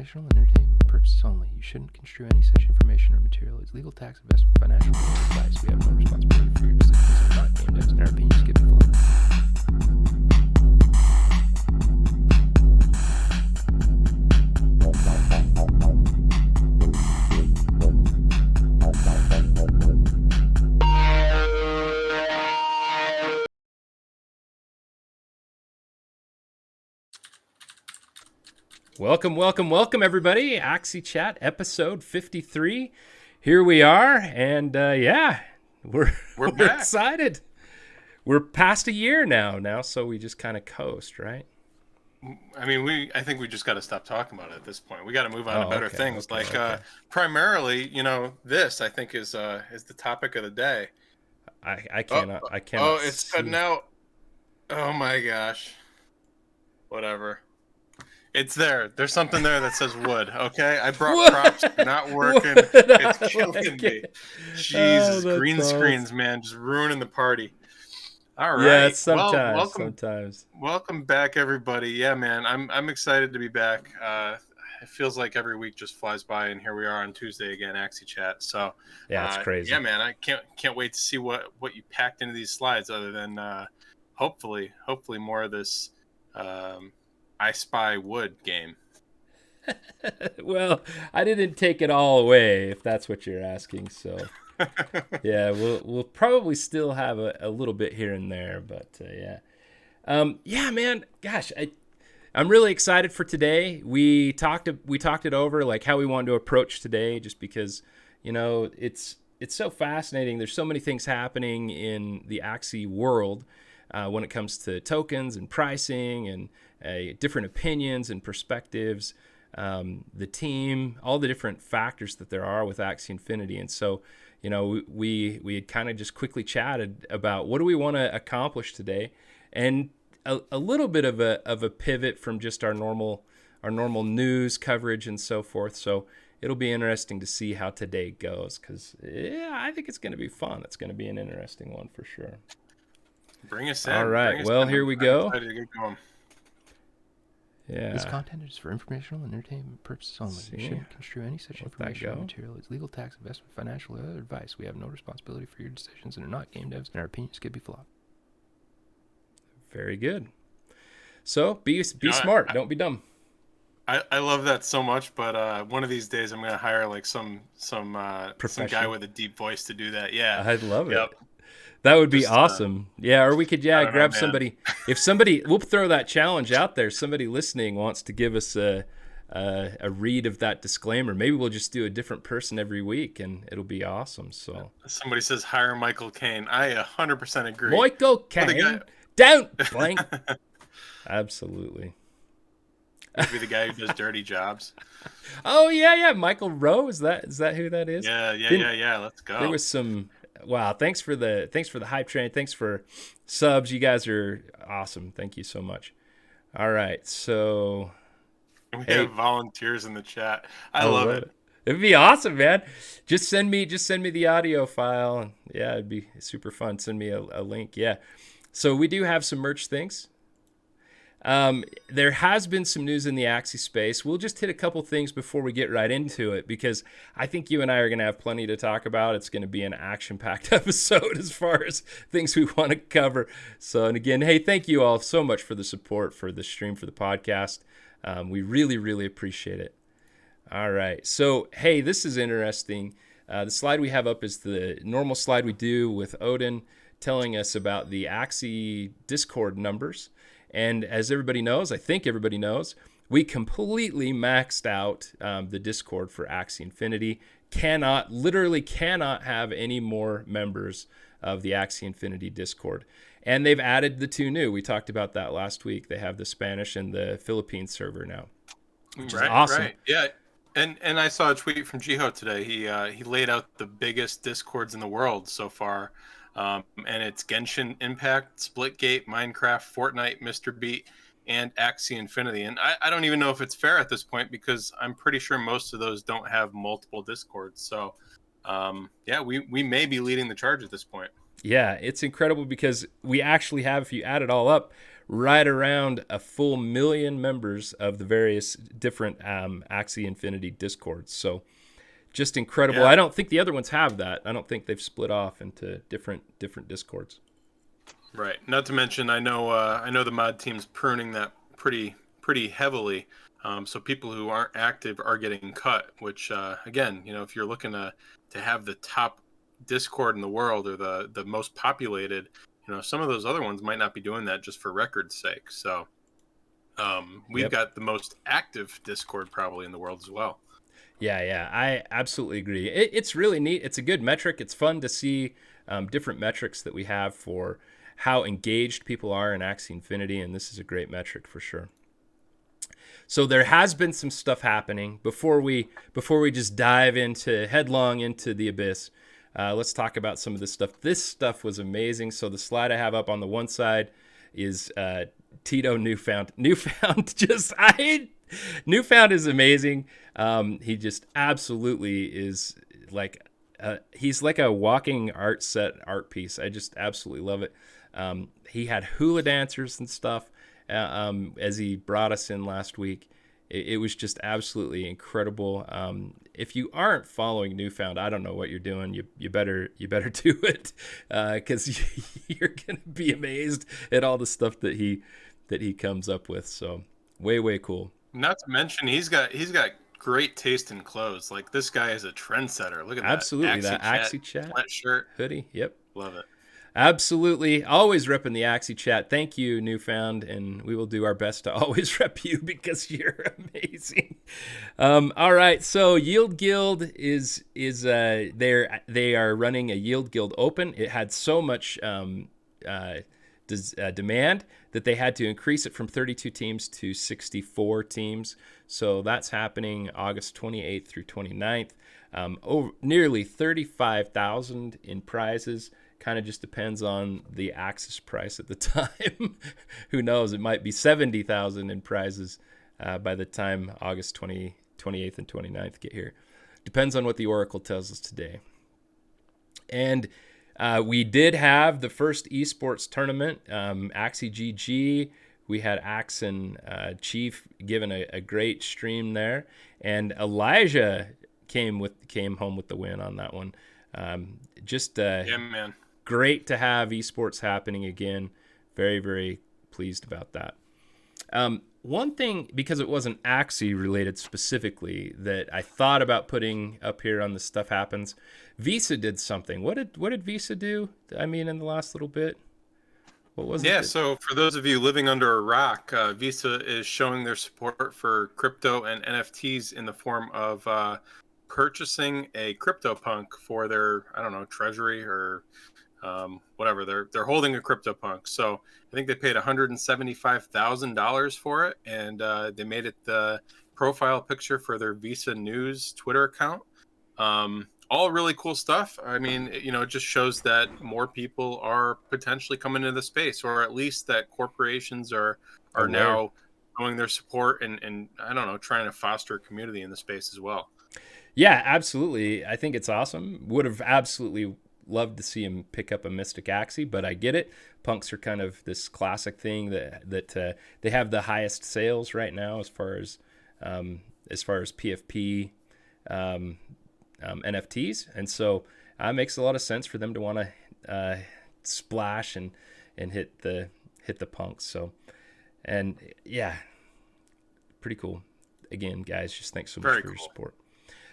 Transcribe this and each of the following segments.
informational and entertainment purposes only. You shouldn't construe any such information or material as legal, tax, investment, financial, or advice. We have no responsibility for your decisions and are not game devs, and our opinions could be flawed. Welcome, everybody. Axie Chat, episode 53. Here we are, and we're excited. We're past a year now, so we just kind of coast, right? I mean, I think we just got to stop talking about it at this point. We got to move on to better things. Primarily, this I think is the topic of the day. I cannot. Oh, it's cutting out. Oh my gosh. Whatever. It's there. There's something there that says wood. Okay, I brought props. Not working. It's killing me. Jesus, green screens, man, just ruining the party. All right. Yeah, sometimes. Welcome back, everybody. Yeah, man, I'm excited to be back. It feels like every week just flies by, and here we are on Tuesday again, Axie Chat. So yeah, it's crazy. Yeah, man, I can't wait to see what you packed into these slides. Other than hopefully more of this. I Spy Wood game. Well, I didn't take it all away, if that's what you're asking. So, yeah, we'll probably still have a little bit here and there, but yeah, man. Gosh, I'm really excited for today. We talked it over, like how we wanted to approach today, just because it's so fascinating. There's so many things happening in the Axie world when it comes to tokens and pricing and different opinions and perspectives, the team, all the different factors that there are with Axie Infinity. And so, we had kind of just quickly chatted about what do we want to accomplish today, and a little bit of a pivot from just our normal news coverage and so forth. So it'll be interesting to see how today goes, because I think it's going to be fun. It's going to be an interesting one for sure. Bring us in. All right. Well, here we go. Yeah. This content is for informational and entertainment purposes only. You shouldn't construe any such information or material as legal, tax, investment, financial, or other advice. We have no responsibility for your decisions and are not game devs, and our opinions could be flawed. Very good. So be smart. Don't be dumb. I love that so much, but one of these days I'm gonna hire like some guy with a deep voice to do that. Yeah, I'd love it. That would be awesome. Or we could grab somebody. If somebody, we'll throw that challenge out there. Somebody listening wants to give us a read of that disclaimer. Maybe we'll just do a different person every week, and it'll be awesome. So somebody says hire Michael Caine. I 100% agree. Michael Caine, don't blank. Absolutely. Maybe the guy who does dirty jobs. Oh yeah, Michael Rowe. Is that who that is? Yeah. Let's go. There was some. Wow, thanks for the hype train. Thanks for subs. You guys are awesome. Thank you so much. All right, so we have volunteers in the chat. I love it. It'd be awesome, man. Just send me the audio file. Yeah, it'd be super fun. Send me a link. Yeah. So we do have some merch things. There has been some news in the Axie space. We'll just hit a couple things before we get right into it, because I think you and I are going to have plenty to talk about. It's going to be an action-packed episode as far as things we want to cover. So, and again, hey, thank you all so much for the support for the stream, for the podcast. We really, really appreciate it. All right. So, hey, this is interesting. The slide we have up is the normal slide we do with Odin telling us about the Axie Discord numbers. And as everybody knows, I think everybody knows, we completely maxed out the Discord for Axie Infinity. Literally cannot have any more members of the Axie Infinity Discord. And they've added the two new. We talked about that last week. They have the Spanish and the Philippine server now, which is awesome. Right. Yeah. And I saw a tweet from Jiho today. He laid out the biggest Discords in the world so far. And it's Genshin Impact, Splitgate, Minecraft, Fortnite, Mr. Beat, and Axie Infinity. And I don't even know if it's fair at this point, because I'm pretty sure most of those don't have multiple Discords. So, we may be leading the charge at this point. Yeah, it's incredible, because we actually have, if you add it all up, right around a full 1 million members of the various different Axie Infinity Discords. So just incredible. Yeah. I don't think the other ones have that. I don't think they've split off into different Discords. Right. Not to mention, I know the mod team's pruning that pretty heavily. So people who aren't active are getting cut. Which again, if you're looking to have the top Discord in the world or the most populated, some of those other ones might not be doing that just for record's sake. So we've got the most active Discord probably in the world as well. Yeah, I absolutely agree. It's really neat. It's a good metric. It's fun to see different metrics that we have for how engaged people are in Axie Infinity, and this is a great metric for sure. So there has been some stuff happening before we just dive headlong into the abyss. Let's talk about some of this stuff. This stuff was amazing. So the slide I have up on the one side is Tito Newfound. Newfound is amazing. He just absolutely is like he's like a walking art piece. I just absolutely love it. He had hula dancers and stuff as he brought us in last week. It was just absolutely incredible. If you aren't following Newfound, I don't know what you're doing. You better do it because you're gonna be amazed at all the stuff that he comes up with. So way cool. Not to mention he's got great taste in clothes. Like this guy is a trendsetter. Look at absolutely that Axie Chat sweatshirt, hoodie. Yep, love it. Absolutely. Always repping the Axie Chat. Thank you, Newfound, and we will do our best to always rep you because you're amazing. All right, so Yield Guild is they are running a Yield Guild Open. It had so much demand that they had to increase it from 32 teams to 64 teams. So that's happening August 28th through 29th. Nearly 35,000 in prizes. Kind of just depends on the Axis price at the time. Who knows? It might be 70,000 in prizes by the time August 28th and 29th get here. Depends on what the Oracle tells us today. And we did have the first esports tournament, Axie GG. We had Axe and Chief giving a great stream there, and Elijah came home with the win on that one. Yeah, man. Great to have esports happening again. Very, very pleased about that. One thing, because it wasn't Axie related specifically, that I thought about putting up here on the Stuff Happens, Visa did something. What did Visa do? I mean, in the last little bit? What was it? Yeah, so for those of you living under a rock, Visa is showing their support for crypto and NFTs in the form of purchasing a CryptoPunk for their, I don't know, Treasury or whatever. They're holding a CryptoPunk. So I think they paid $175,000 for it, and they made it the profile picture for their Visa News Twitter account. All really cool stuff. I mean, it just shows that more people are potentially coming into the space, or at least that corporations are now showing their support and I don't know, trying to foster a community in the space as well. Yeah, absolutely. I think it's awesome. Would have absolutely loved to see him pick up a Mystic Axie, but I get it. Punks are kind of this classic thing that they have the highest sales right now as far as PFP NFTs, and so it makes a lot of sense for them to want to splash and hit the punks. So, and yeah, pretty cool. Again, guys, just thanks so much for your support.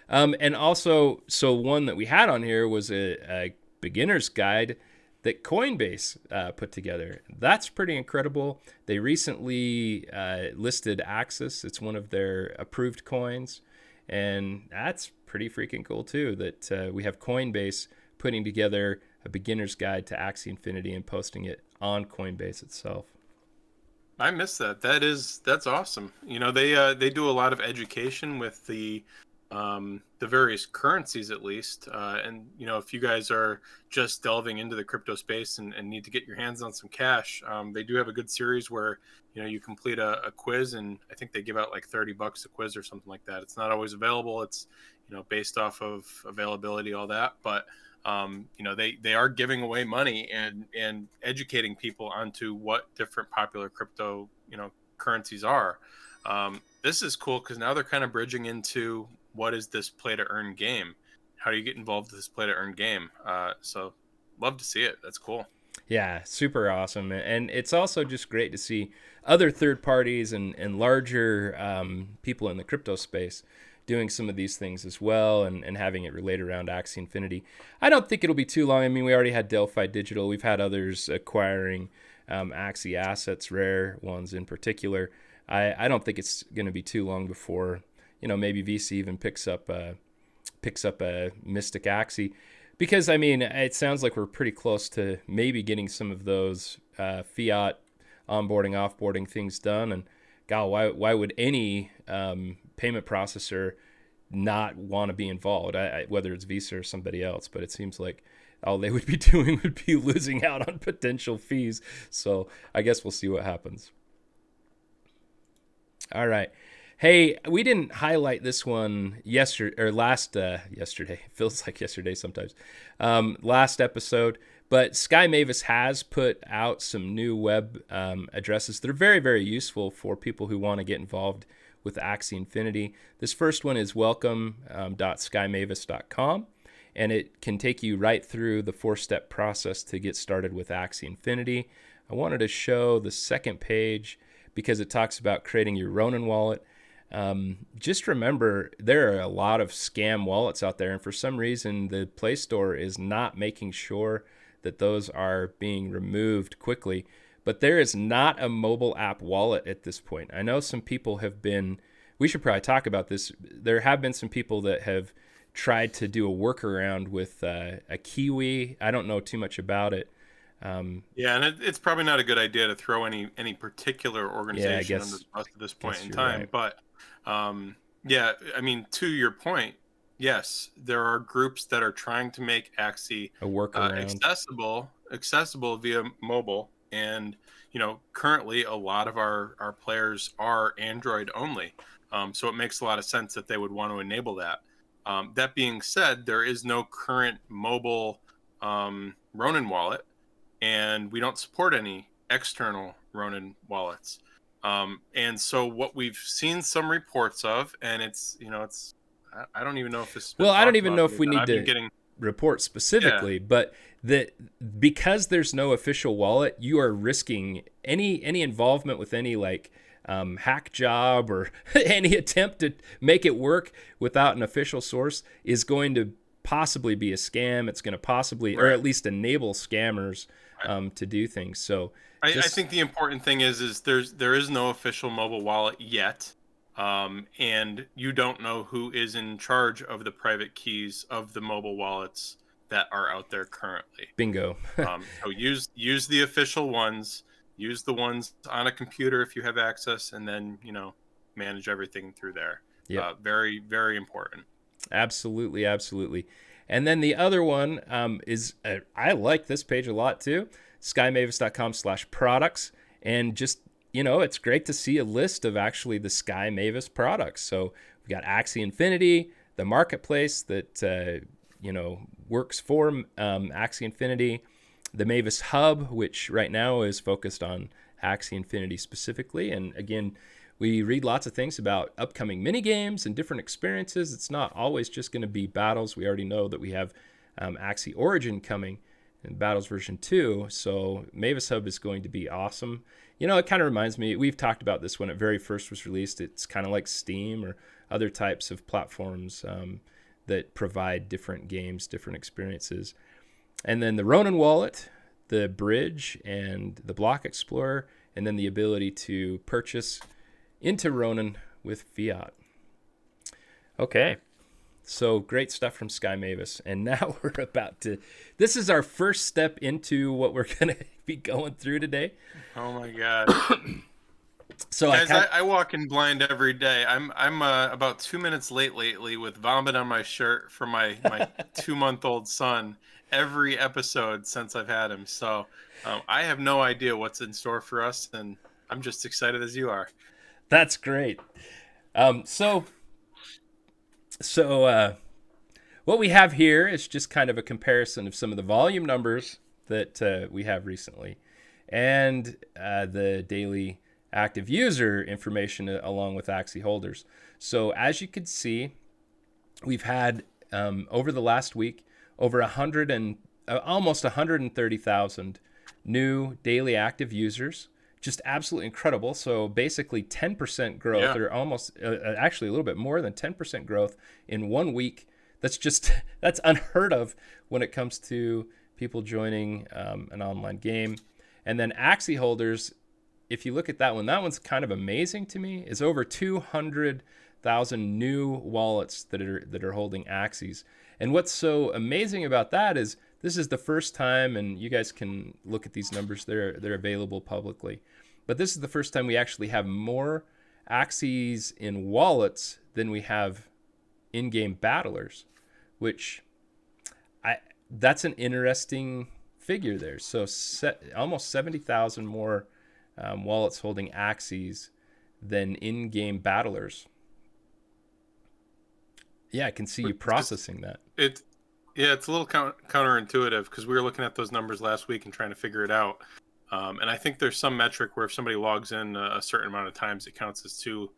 And also, so one that we had on here was a beginner's guide that Coinbase put together. That's pretty incredible. They recently listed Axis. It's one of their approved coins, and that's pretty freaking cool too, that we have Coinbase putting together a beginner's guide to Axie Infinity and posting it on Coinbase itself. I missed that. That's awesome. They do a lot of education with the various currencies, at least. And if you guys are just delving into the crypto space and need to get your hands on some cash, they do have a good series where you complete a quiz, and I think they give out like $30 a quiz or something like that. It's not always available. It's based off of availability, all that. But they are giving away money and educating people onto what different popular crypto, currencies are. This is cool because now they're kind of bridging into what is this play to earn game? How do you get involved with this play to earn game? So love to see it. That's cool. Yeah, super awesome. And it's also just great to see other third parties and larger people in the crypto space doing some of these things as well, and having it relate around Axie Infinity. I don't think it'll be too long. I mean, we already had Delphi Digital. We've had others acquiring Axie assets, rare ones in particular. I don't think it's going to be too long before, maybe VC even picks up a Mystic Axie. Because, I mean, it sounds like we're pretty close to maybe getting some of those fiat onboarding, offboarding things done. And, God, why would any payment processor not want to be involved, whether it's Visa or somebody else? But it seems like all they would be doing would be losing out on potential fees. So I guess we'll see what happens. All right. Hey, we didn't highlight this one yesterday. It feels like yesterday sometimes. Last episode. But Sky Mavis has put out some new web addresses that are very, very useful for people who want to get involved with Axie Infinity. This first one is welcome.skymavis.com, and it can take you right through the 4-step process to get started with Axie Infinity. I wanted to show the second page because it talks about creating your Ronin wallet. Just remember, there are a lot of scam wallets out there, and for some reason, the Play Store is not making sure that those are being removed quickly. But there is not a mobile app wallet at this point. I know some people have been, we should probably talk about this. There have been some people that have tried to do a workaround with a Kiwi. I don't know too much about it. Yeah, and it's probably not a good idea to throw any particular organization under the bus at this point in time. Right. But yeah, I mean, to your point, yes, there are groups that are trying to make Axie a workaround accessible via mobile, and currently a lot of our players are Android only, so it makes a lot of sense that they would want to enable that. That being said, there is no current mobile Ronin wallet, and we don't support any external Ronin wallets. And so what we've seen some reports of, and it's I don't even know if this. I don't even know if we need to report specifically, but that because there's no official wallet, you are risking any involvement with any hack job or any attempt to make it work without an official source is going to possibly be a scam. It's going to possibly, or at least enable scammers to do things. So I think the important thing is there is no official mobile wallet yet. And you don't know who is in charge of the private keys of the mobile wallets that are out there currently. Bingo. So use the official ones, use the ones on a computer if you have access, and then manage everything through there. Yeah. Very, very important. Absolutely. And then the other one is I like this page a lot too. SkyMavis.com/products, and just it's great to see a list of actually the Sky Mavis products. So we've got Axie Infinity, the marketplace that works for Axie Infinity, the Mavis Hub, which right now is focused on Axie Infinity specifically. And again, we read lots of things about upcoming mini games and different experiences. It's not always just going to be battles. We already know that we have Axie Origin coming in Battles version 2. So Mavis Hub is going to be awesome. It kind of reminds me, we've talked about this when it very first was released. It's kind of like Steam or other types of platforms that provide different games, different experiences. And then the Ronin wallet, the bridge, and the block explorer, and then the ability to purchase into Ronin with fiat. Okay. So great stuff from Sky Mavis. And now we're about to, this is our first step into what we're going to be going through today. Oh my God. So guys, I walk in blind every day. I'm about 2 minutes late lately with vomit on my shirt for my 2-month-old son every episode since I've had him. So I have no idea what's in store for us, and I'm just excited as you are. That's great. So what we have here is just kind of a comparison of some of the volume numbers that we have recently and the daily active user information along with Axie holders. So as you can see, we've had over the last week over almost 130,000 new daily active users. Just absolutely incredible. So basically 10% growth, or almost actually a little bit more than 10% growth in 1 week. That's unheard of when it comes to people joining an online game. And then Axie holders, if you look at that one's kind of amazing to me. Is over 200,000 new wallets that are holding Axies. And what's so amazing about that is this is the first time, and you guys can look at these numbers, they're available publicly. But this is the first time we actually have more Axies in wallets than we have in-game battlers, which that's an interesting figure there. So almost 70,000 more wallets holding Axies than in-game battlers. Yeah, I can see you processing that. It's a little counterintuitive because we were looking at those numbers last week and trying to figure it out. And I think there's some metric where if somebody logs in a certain amount of times, it counts as two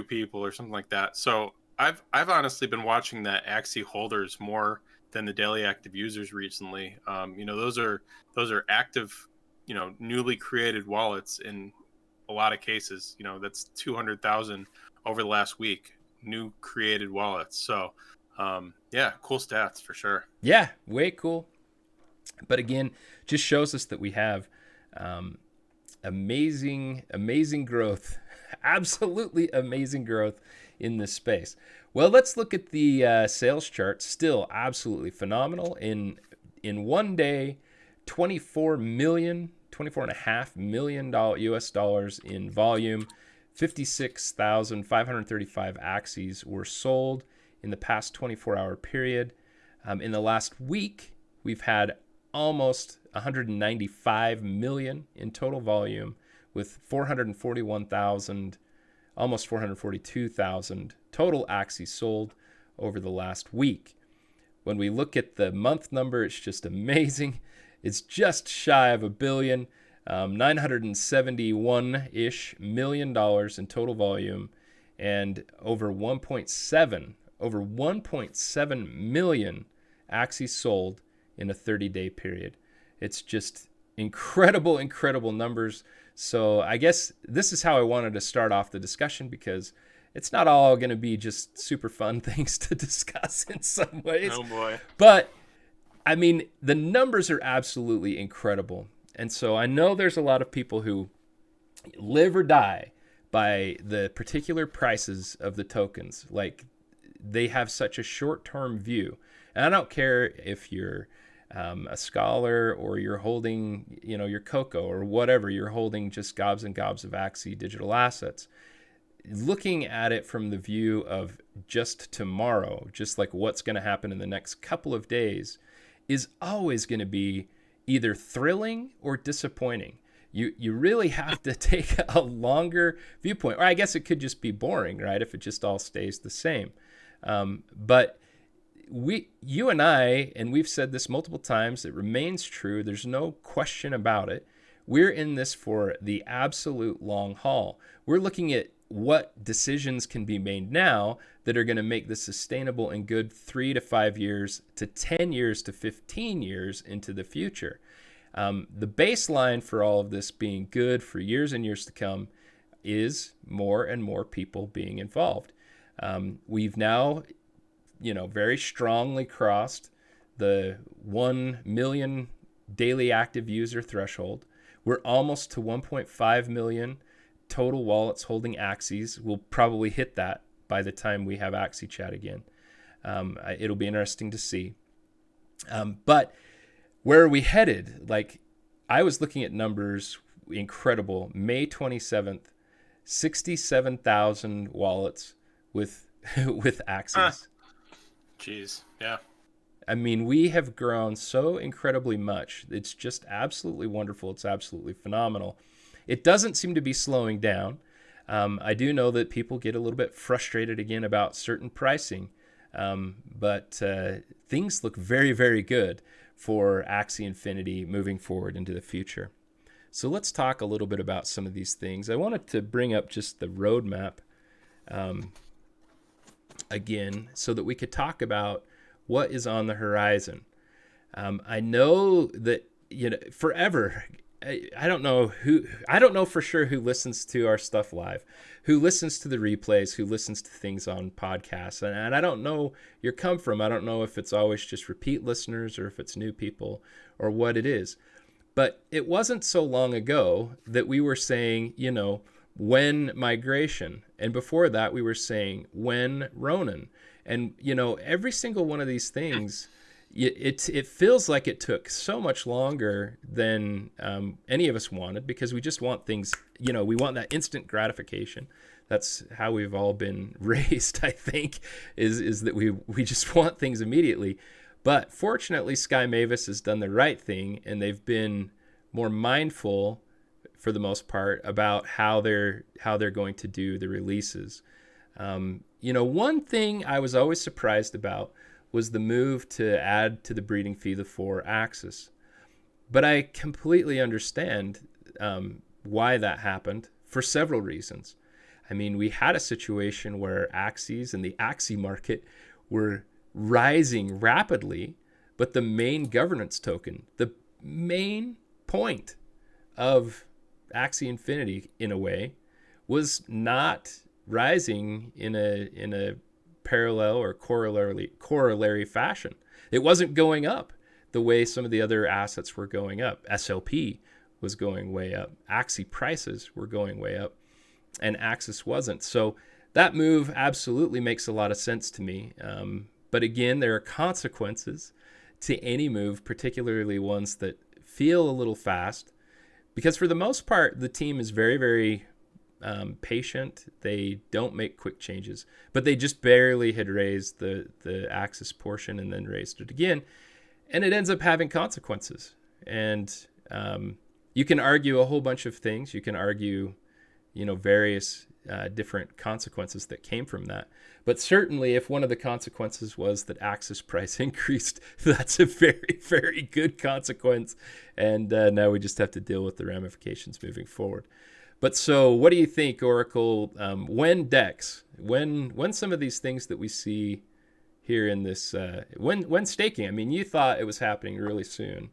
people or something like that. So I've honestly been watching that Axie holders more than the daily active users recently. Those are active, newly created wallets in a lot of cases. That's 200,000 over the last week, new created wallets. So cool stats for sure. Yeah, way cool. But again, just shows us that we have amazing growth, absolutely amazing growth in this space. Well, let's look at the sales chart. Still absolutely phenomenal. In 1 day, $24.5 million US dollars in volume. 56,535 Axies were sold in the past 24-hour period. In the last week, we've had almost 195 million in total volume, with 441,000, almost 442,000 total Axies sold over the last week. When we look at the month number, it's just amazing. It's just shy of $1 billion, $971-ish million in total volume, and over 1.7 million Axies sold in a 30-day period. It's just incredible numbers. So I guess this is how I wanted to start off the discussion, because it's not all going to be just super fun things to discuss in some ways. Oh boy. But I mean, the numbers are absolutely incredible. And so I know there's a lot of people who live or die by the particular prices of the tokens. Like, they have such a short-term view. And I don't care if you're a scholar or you're holding, your Coco or whatever, you're holding just gobs and gobs of Axie digital assets. Looking at it from the view of just tomorrow, just like what's going to happen in the next couple of days, is always going to be either thrilling or disappointing. You really have to take a longer viewpoint. Or I guess it could just be boring, right, if it just all stays the same. But you and I, and we've said this multiple times, it remains true. There's no question about it. We're in this for the absolute long haul. We're looking at what decisions can be made now that are going to make this sustainable and good 3 to 5 years to 10 years to 15 years into the future. The baseline for all of this being good for years and years to come is more and more people being involved. We've now, very strongly crossed the 1 million daily active user threshold. We're almost to 1.5 million total wallets holding Axies. We'll probably hit that by the time we have Axie Chat again. It'll be interesting to see. But where are we headed? Like, I was looking at numbers, incredible. May 27th, 67,000 wallets with Axies. Jeez, yeah. I mean, we have grown so incredibly much. It's just absolutely wonderful. It's absolutely phenomenal. It doesn't seem to be slowing down. I do know that people get a little bit frustrated again about certain pricing. But things look very, very good for Axie Infinity moving forward into the future. So let's talk a little bit about some of these things. I wanted to bring up just the roadmap again so that we could talk about what is on the horizon. I know that, forever, I don't know for sure who listens to our stuff live, who listens to the replays, who listens to things on podcasts. And I don't know your come from. I don't know if it's always just repeat listeners or if it's new people or what it is. But it wasn't so long ago that we were saying, when migration. And before that, we were saying, when Ronin. And, every single one of these things, it feels like it took so much longer than any of us wanted, because we just want things, we want that instant gratification. That's how we've all been raised, I think, is that we just want things immediately. But fortunately, Sky Mavis has done the right thing, and they've been more mindful, for the most part, about how they're going to do the releases. One thing I was always surprised about was the move to add to the breeding fee the 4 axis. But I completely understand why that happened for several reasons. I mean, we had a situation where Axies and the Axie market were rising rapidly, but the main governance token, the main point of Axie Infinity, in a way, was not rising in a parallel or corollary fashion. It wasn't going up the way some of the other assets were going up. SLP was going way up. Axie prices were going way up, and Axis wasn't. So that move absolutely makes a lot of sense to me. But again, there are consequences to any move, particularly ones that feel a little fast, because for the most part, the team is very, very patient. They don't make quick changes, but they just barely had raised the axis portion and then raised it again, and it ends up having consequences. And you can argue a whole bunch of things. You can argue, various different consequences that came from that. But certainly, if one of the consequences was that axis price increased, that's a very, very good consequence. And now we just have to deal with the ramifications moving forward. But so what do you think, Oracle, when DEX, when some of these things that we see here in this, when staking, I mean, you thought it was happening really soon.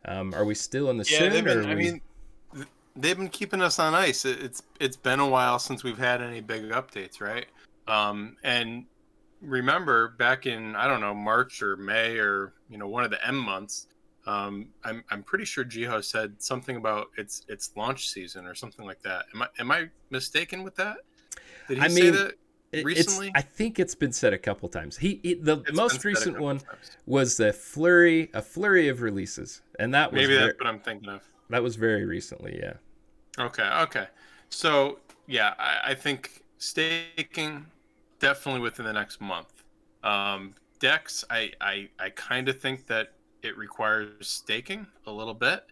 Are we still in the soon? They've been keeping us on ice. It's been a while since we've had any big updates, right? And remember back in, I don't know, March or May or, one of the M months, I'm pretty sure Jiho said something about its launch season or something like that. Am I mistaken with that? Did he say that recently? I think it's been said a couple times. The most recent one was a flurry of releases, and that was maybe that's what I'm thinking of. That was very recently, yeah. Okay. So yeah, I think staking definitely within the next month. DEX, I kind of think that it requires staking a little bit.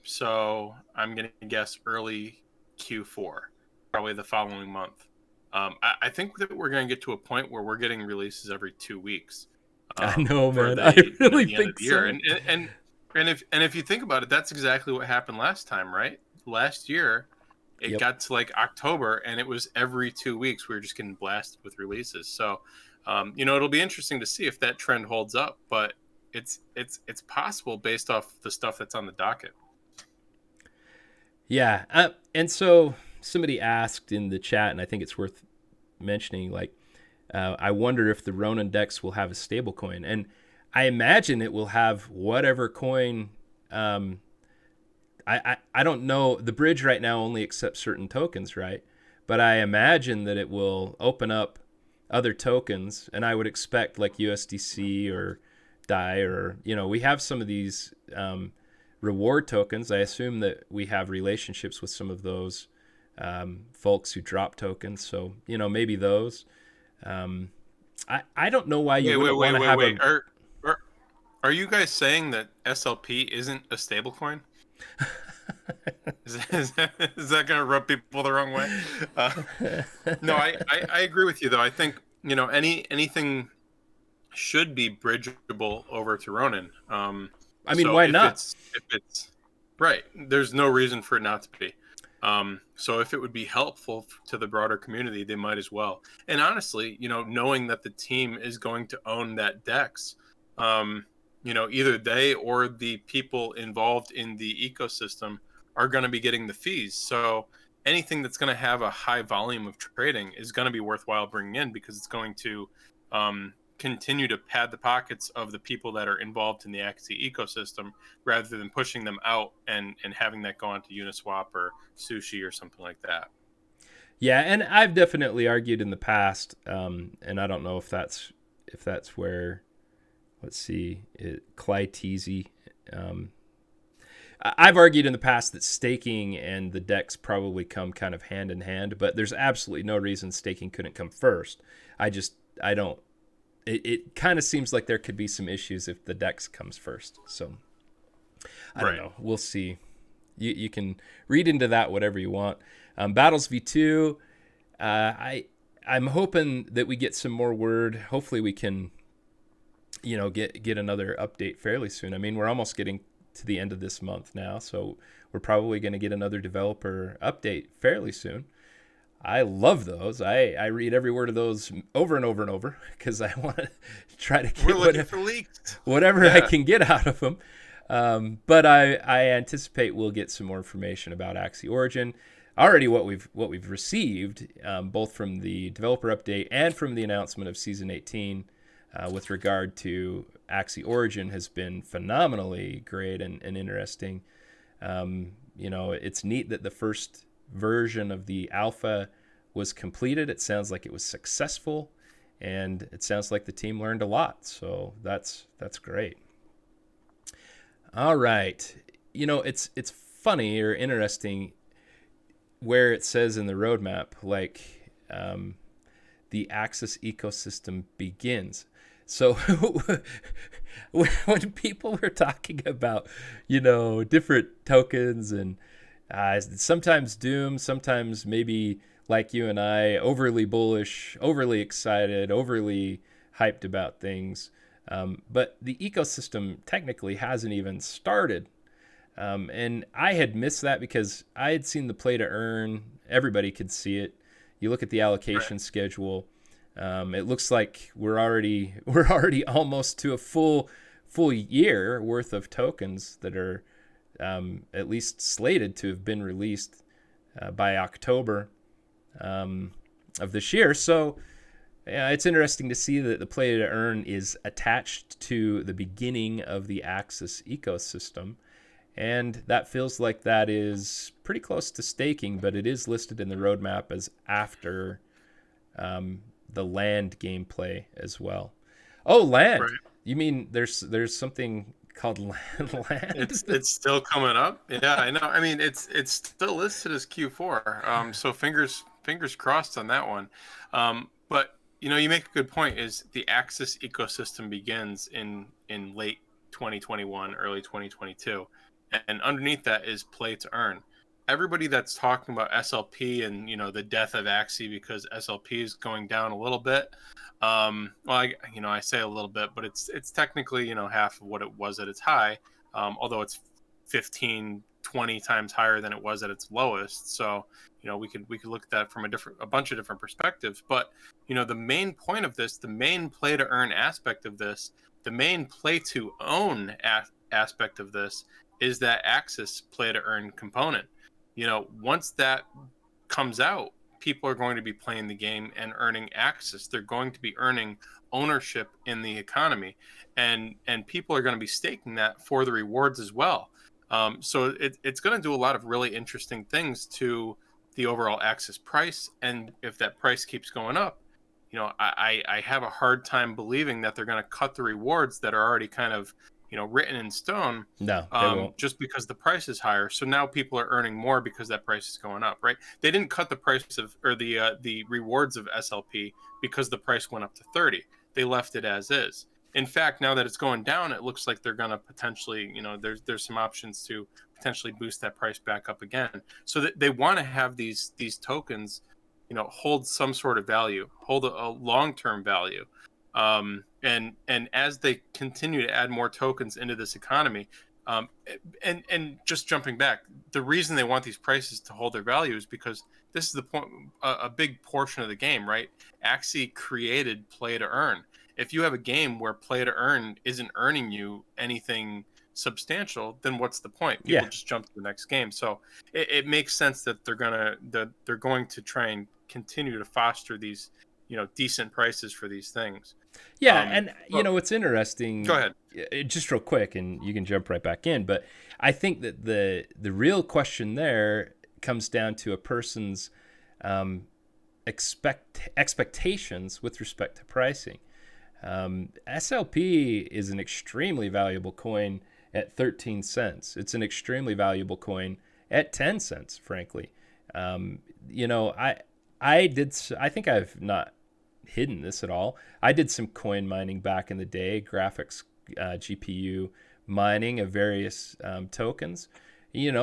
So I'm going to guess early Q4, probably the following month. I think that we're going to get to a point where we're getting releases every 2 weeks. I know, man. I really think so. And if you think about it, that's exactly what happened last time, right? Last year, it got to like October, and it was every 2 weeks we were just getting blasted with releases. So, it'll be interesting to see if that trend holds up. But it's possible based off the stuff that's on the docket. Yeah, and so somebody asked in the chat, and I think it's worth mentioning, like, I wonder if the Ronin DEX will have a stable coin, and I imagine it will have whatever coin. I don't know. The bridge right now only accepts certain tokens, right? But I imagine that it will open up other tokens, and I would expect like USDC or DAI, or we have some of these reward tokens. I assume that we have relationships with some of those folks who drop tokens, so maybe those. I don't know why you wouldn't want to have a. Are you guys saying that SLP isn't a stablecoin? is that going to rub people the wrong way? No, I agree with you, though. I think anything should be bridgeable over to Ronin. I mean, So why not? if it's right, there's no reason for it not to be. So if it would be helpful to the broader community, they might as well. And honestly, knowing that the team is going to own that Dex, either they or the people involved in the ecosystem are going to be getting the fees. So anything that's going to have a high volume of trading is going to be worthwhile bringing in, because it's going to continue to pad the pockets of the people that are involved in the Axie ecosystem, rather than pushing them out and having that go on to Uniswap or Sushi or something like that. Yeah, and I've definitely argued in the past, and I don't know if that's where, let's see, Clyteasy. I've argued in the past that staking and the DEX probably come kind of hand in hand, but there's absolutely no reason staking couldn't come first. I don't. It kind of seems like there could be some issues if the DEX comes first. So I don't know. We'll see. You can read into that whatever you want. Battles V2. I'm hoping that we get some more word. Hopefully we can, get another update fairly soon. I mean, we're almost getting to the end of this month now, so we're probably going to get another developer update fairly soon. I love those. I read every word of those over and over and over, because I want to try to get whatever I can get out of them. But I anticipate we'll get some more information about Axie Origin. Already what we've received, both from the developer update and from the announcement of Season 18, with regard to Axie Origin, has been phenomenally great and interesting. It's neat that the first version of the alpha was completed. It sounds like it was successful, and it sounds like the team learned a lot. So that's great. All right. It's funny or interesting where it says in the roadmap, like, the Axis ecosystem begins. So when people were talking about, different tokens and sometimes doom, sometimes maybe like you and I, overly bullish, overly excited, overly hyped about things. But the ecosystem technically hasn't even started. And I had missed that because I had seen the play to earn. Everybody could see it. You look at the allocation schedule. It looks like we're already almost to a full year worth of tokens that are at least slated to have been released by October of this year. So it's interesting to see that the play to earn is attached to the beginning of the Axis ecosystem. And that feels like that is pretty close to staking, but it is listed in the roadmap as after the land gameplay as well. Oh, land. Right. You mean there's something called land? It's still coming up. Yeah, I know. I mean, it's still listed as Q4. So fingers crossed on that one. But you make a good point. Is the Axis ecosystem begins in late 2021, early 2022, and underneath that is play to earn. Everybody that's talking about SLP and the death of Axie because SLP is going down a little bit. I say a little bit, but it's technically half of what it was at its high, although it's 15, 20 times higher than it was at its lowest. So we could look at that from a bunch of different perspectives. But the main point of this, the main play to earn aspect of this, the main play to own aspect of this is that Axis play to earn component. Once that comes out, people are going to be playing the game and earning access. They're going to be earning ownership in the economy, and people are going to be staking that for the rewards as well. So it's going to do a lot of really interesting things to the overall Axis price. And if that price keeps going up, I have a hard time believing that they're going to cut the rewards that are already kind of written in stone. No, they won't. Just because the price is higher. So now people are earning more because that price is going up, right? They didn't cut the price of, or the rewards of SLP because the price went up to 30. They left it as is. In fact, now that it's going down, it looks like they're going to potentially, there's some options to potentially boost that price back up again. So that they want to have these tokens hold some sort of value, hold a long-term value. And as they continue to add more tokens into this economy, and just jumping back, the reason they want these prices to hold their value is because this is the point, a big portion of the game, right? Axie created play to earn. If you have a game where play to earn isn't earning you anything substantial, then what's the point? People just jump to the next game. So it makes sense that they're going to try and continue to foster these, decent prices for these things. Yeah, and it's interesting. Go ahead. Just real quick, and you can jump right back in. But I think that the real question there comes down to a person's expectations with respect to pricing. SLP is an extremely valuable coin at 13 cents. It's an extremely valuable coin at 10 cents, frankly. I think I've not hidden this at all. I did some coin mining back in the day, graphics GPU mining of various tokens.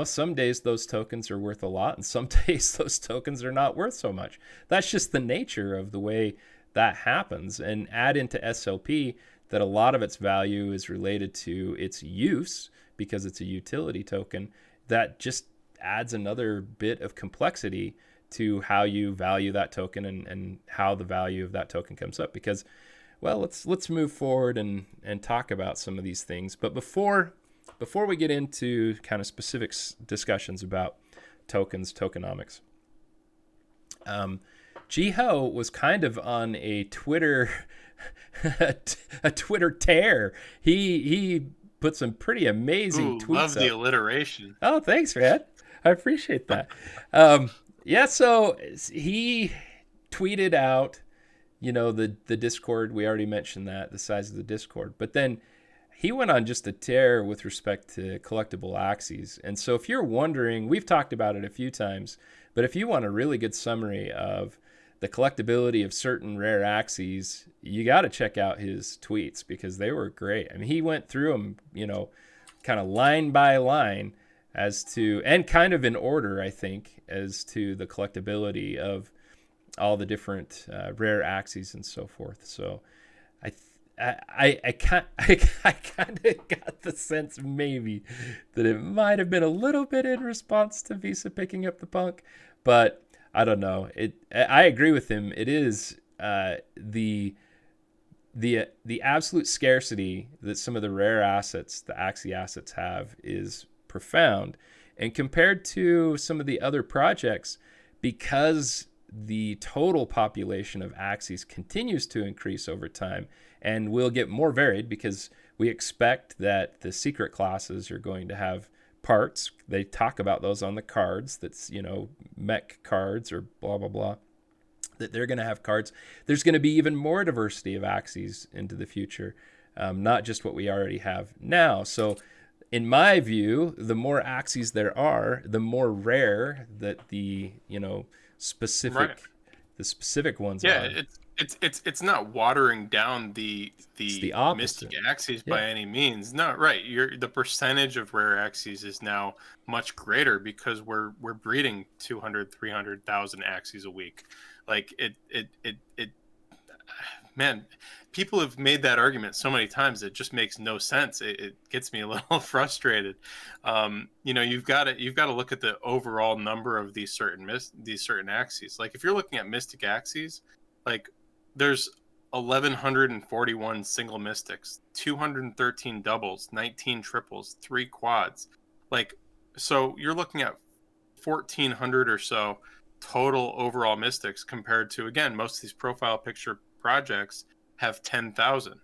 Some days those tokens are worth a lot, and some days those tokens are not worth so much. That's just the nature of the way that happens. And add into SLP that a lot of its value is related to its use because it's a utility token. That just adds another bit of complexity to how you value that token and how the value of that token comes up. Because, well, let's move forward and talk about some of these things. But before we get into kind of specific discussions about tokens, tokenomics, Jiho was kind of on a Twitter a Twitter tear. He put some pretty amazing tweets. Love the alliteration. Oh, thanks, man. I appreciate that. So he tweeted out, the Discord. We already mentioned that, the size of the Discord. But then he went on just a tear with respect to collectible Axies. And so if you're wondering, we've talked about it a few times, but if you want a really good summary of the collectability of certain rare Axies, you got to check out his tweets because they were great. I mean, he went through them, kind of line by line as to, and kind of in order, I think, as to the collectability of all the different rare Axies and so forth. So I kind of got the sense maybe that it might have been a little bit in response to Visa picking up the punk, but I don't know. I agree with him. It is the absolute scarcity that some of the rare assets, the Axie assets, have is profound. And compared to some of the other projects, because the total population of Axies continues to increase over time and will get more varied because we expect that the secret classes are going to have parts. They talk about those on the cards. That's, mech cards or blah, blah, blah, that they're going to have cards. There's going to be even more diversity of Axies into the future, not just what we already have now. So in my view, the more Axies there are, the more rare that the, specific ones are. Yeah, it's not watering down the Mystic Axies by any means. No, right. The percentage of rare Axies is now much greater because we're breeding 200, 300,000 Axies a week. Like it man, people have made that argument so many times it just makes no sense. It gets me a little frustrated. You've got to look at the overall number of these certain Axies. Like if you're looking at Mystic Axies, like there's 1,141 single mystics, 213 doubles, 19 triples, 3 quads. Like, so you're looking at 1,400 or so total overall mystics compared to, again, most of these profile picture projects have 10,000.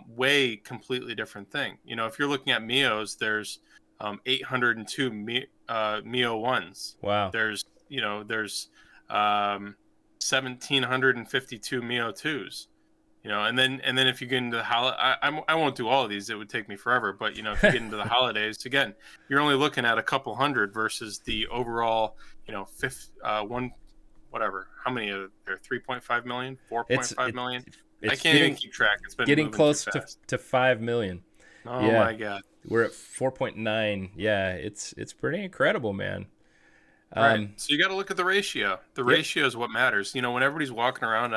Way completely different thing. If you're looking at Mios, there's 802 Mio 1s. Wow. There's 1,752 Mio 2s. And then if you get into the I won't do all of these, it would take me forever, but if you get into the holidays, again, you're only looking at a couple hundred versus the overall whatever, how many are there? 3.5 million, 4.5 million. I can't even keep track. It's been getting close to 5 million. Oh my god, we're at 4.9. Yeah, it's pretty incredible, man. Right. So you got to look at the ratio. The ratio is what matters. When everybody's walking around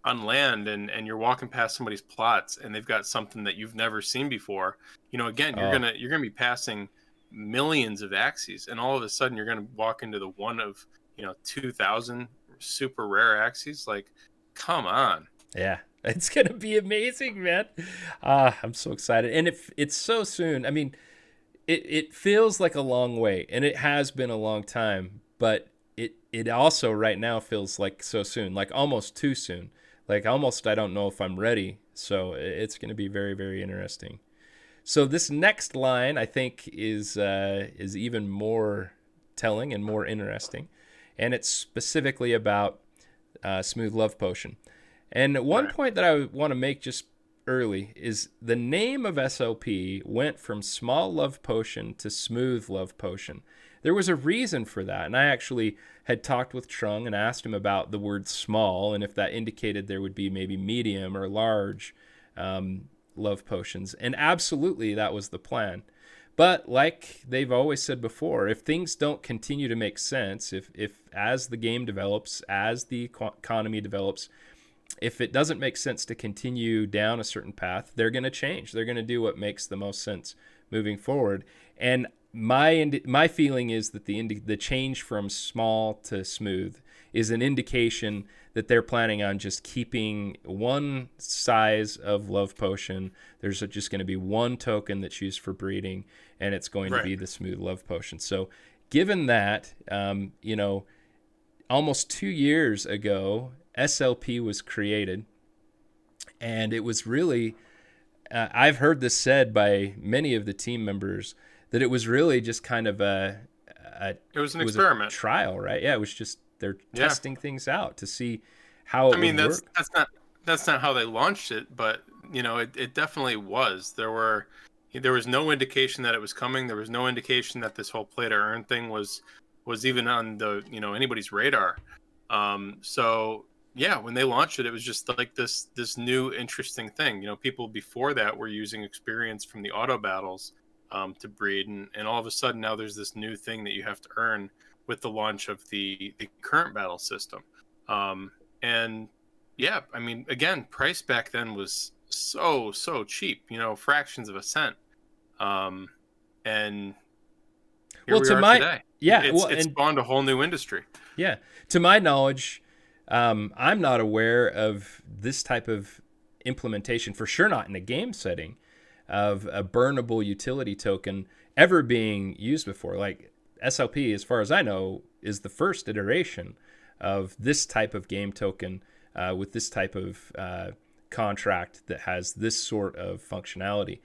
on land and you're walking past somebody's plots and they've got something that you've never seen before, again, you're gonna be passing millions of Axies, and all of a sudden you're gonna walk into the one of 2,000 super rare Axies. Like, come on. Yeah. It's gonna be amazing, man. I'm so excited, and it's so soon. I mean, it feels like a long way, and it has been a long time, but it also right now feels like so soon, like almost too soon. Like almost I don't know if I'm ready. So it's going to be very, very interesting. So this next line I think is even more telling and more interesting, and it's specifically about Smooth Love Potion. And one point that I want to make just early is the name of SLP went from Small Love Potion to Smooth Love Potion. There was a reason for that, and I actually had talked with Trung and asked him about the word small and if that indicated there would be maybe medium or large love potions, and absolutely that was the plan. But like they've always said before, if things don't continue to make sense, if as the game develops, as the economy develops, if it doesn't make sense to continue down a certain path, they're going to change. They're going to do what makes the most sense moving forward. And my feeling is that the change from small to smooth is an indication that they're planning on just keeping one size of love potion. There's just going to be one token that's used for breeding, and it's going to be the smooth love potion. So given that, almost 2 years ago, SLP was created, and it was really, I've heard this said by many of the team members, that it was really just kind of it was an experiment, trial, right? Yeah, it was just they're testing things out to see how it would work. That's not how they launched it, but it definitely was. There was no indication that it was coming. There was no indication that this whole play to earn thing was even on the anybody's radar. So yeah, when they launched it, it was just like this new interesting thing. People before that were using experience from the auto battles to breed, and all of a sudden now there's this new thing that you have to earn with the launch of the current battle system. And yeah, I mean, again, price back then was so cheap, fractions of a cent. And here we are today. Yeah, it's spawned a whole new industry. Yeah, to my knowledge, I'm not aware of this type of implementation, for sure not in a game setting, of a burnable utility token ever being used before. Like SLP, as far as I know, is the first iteration of this type of game token with this type of contract that has this sort of functionality.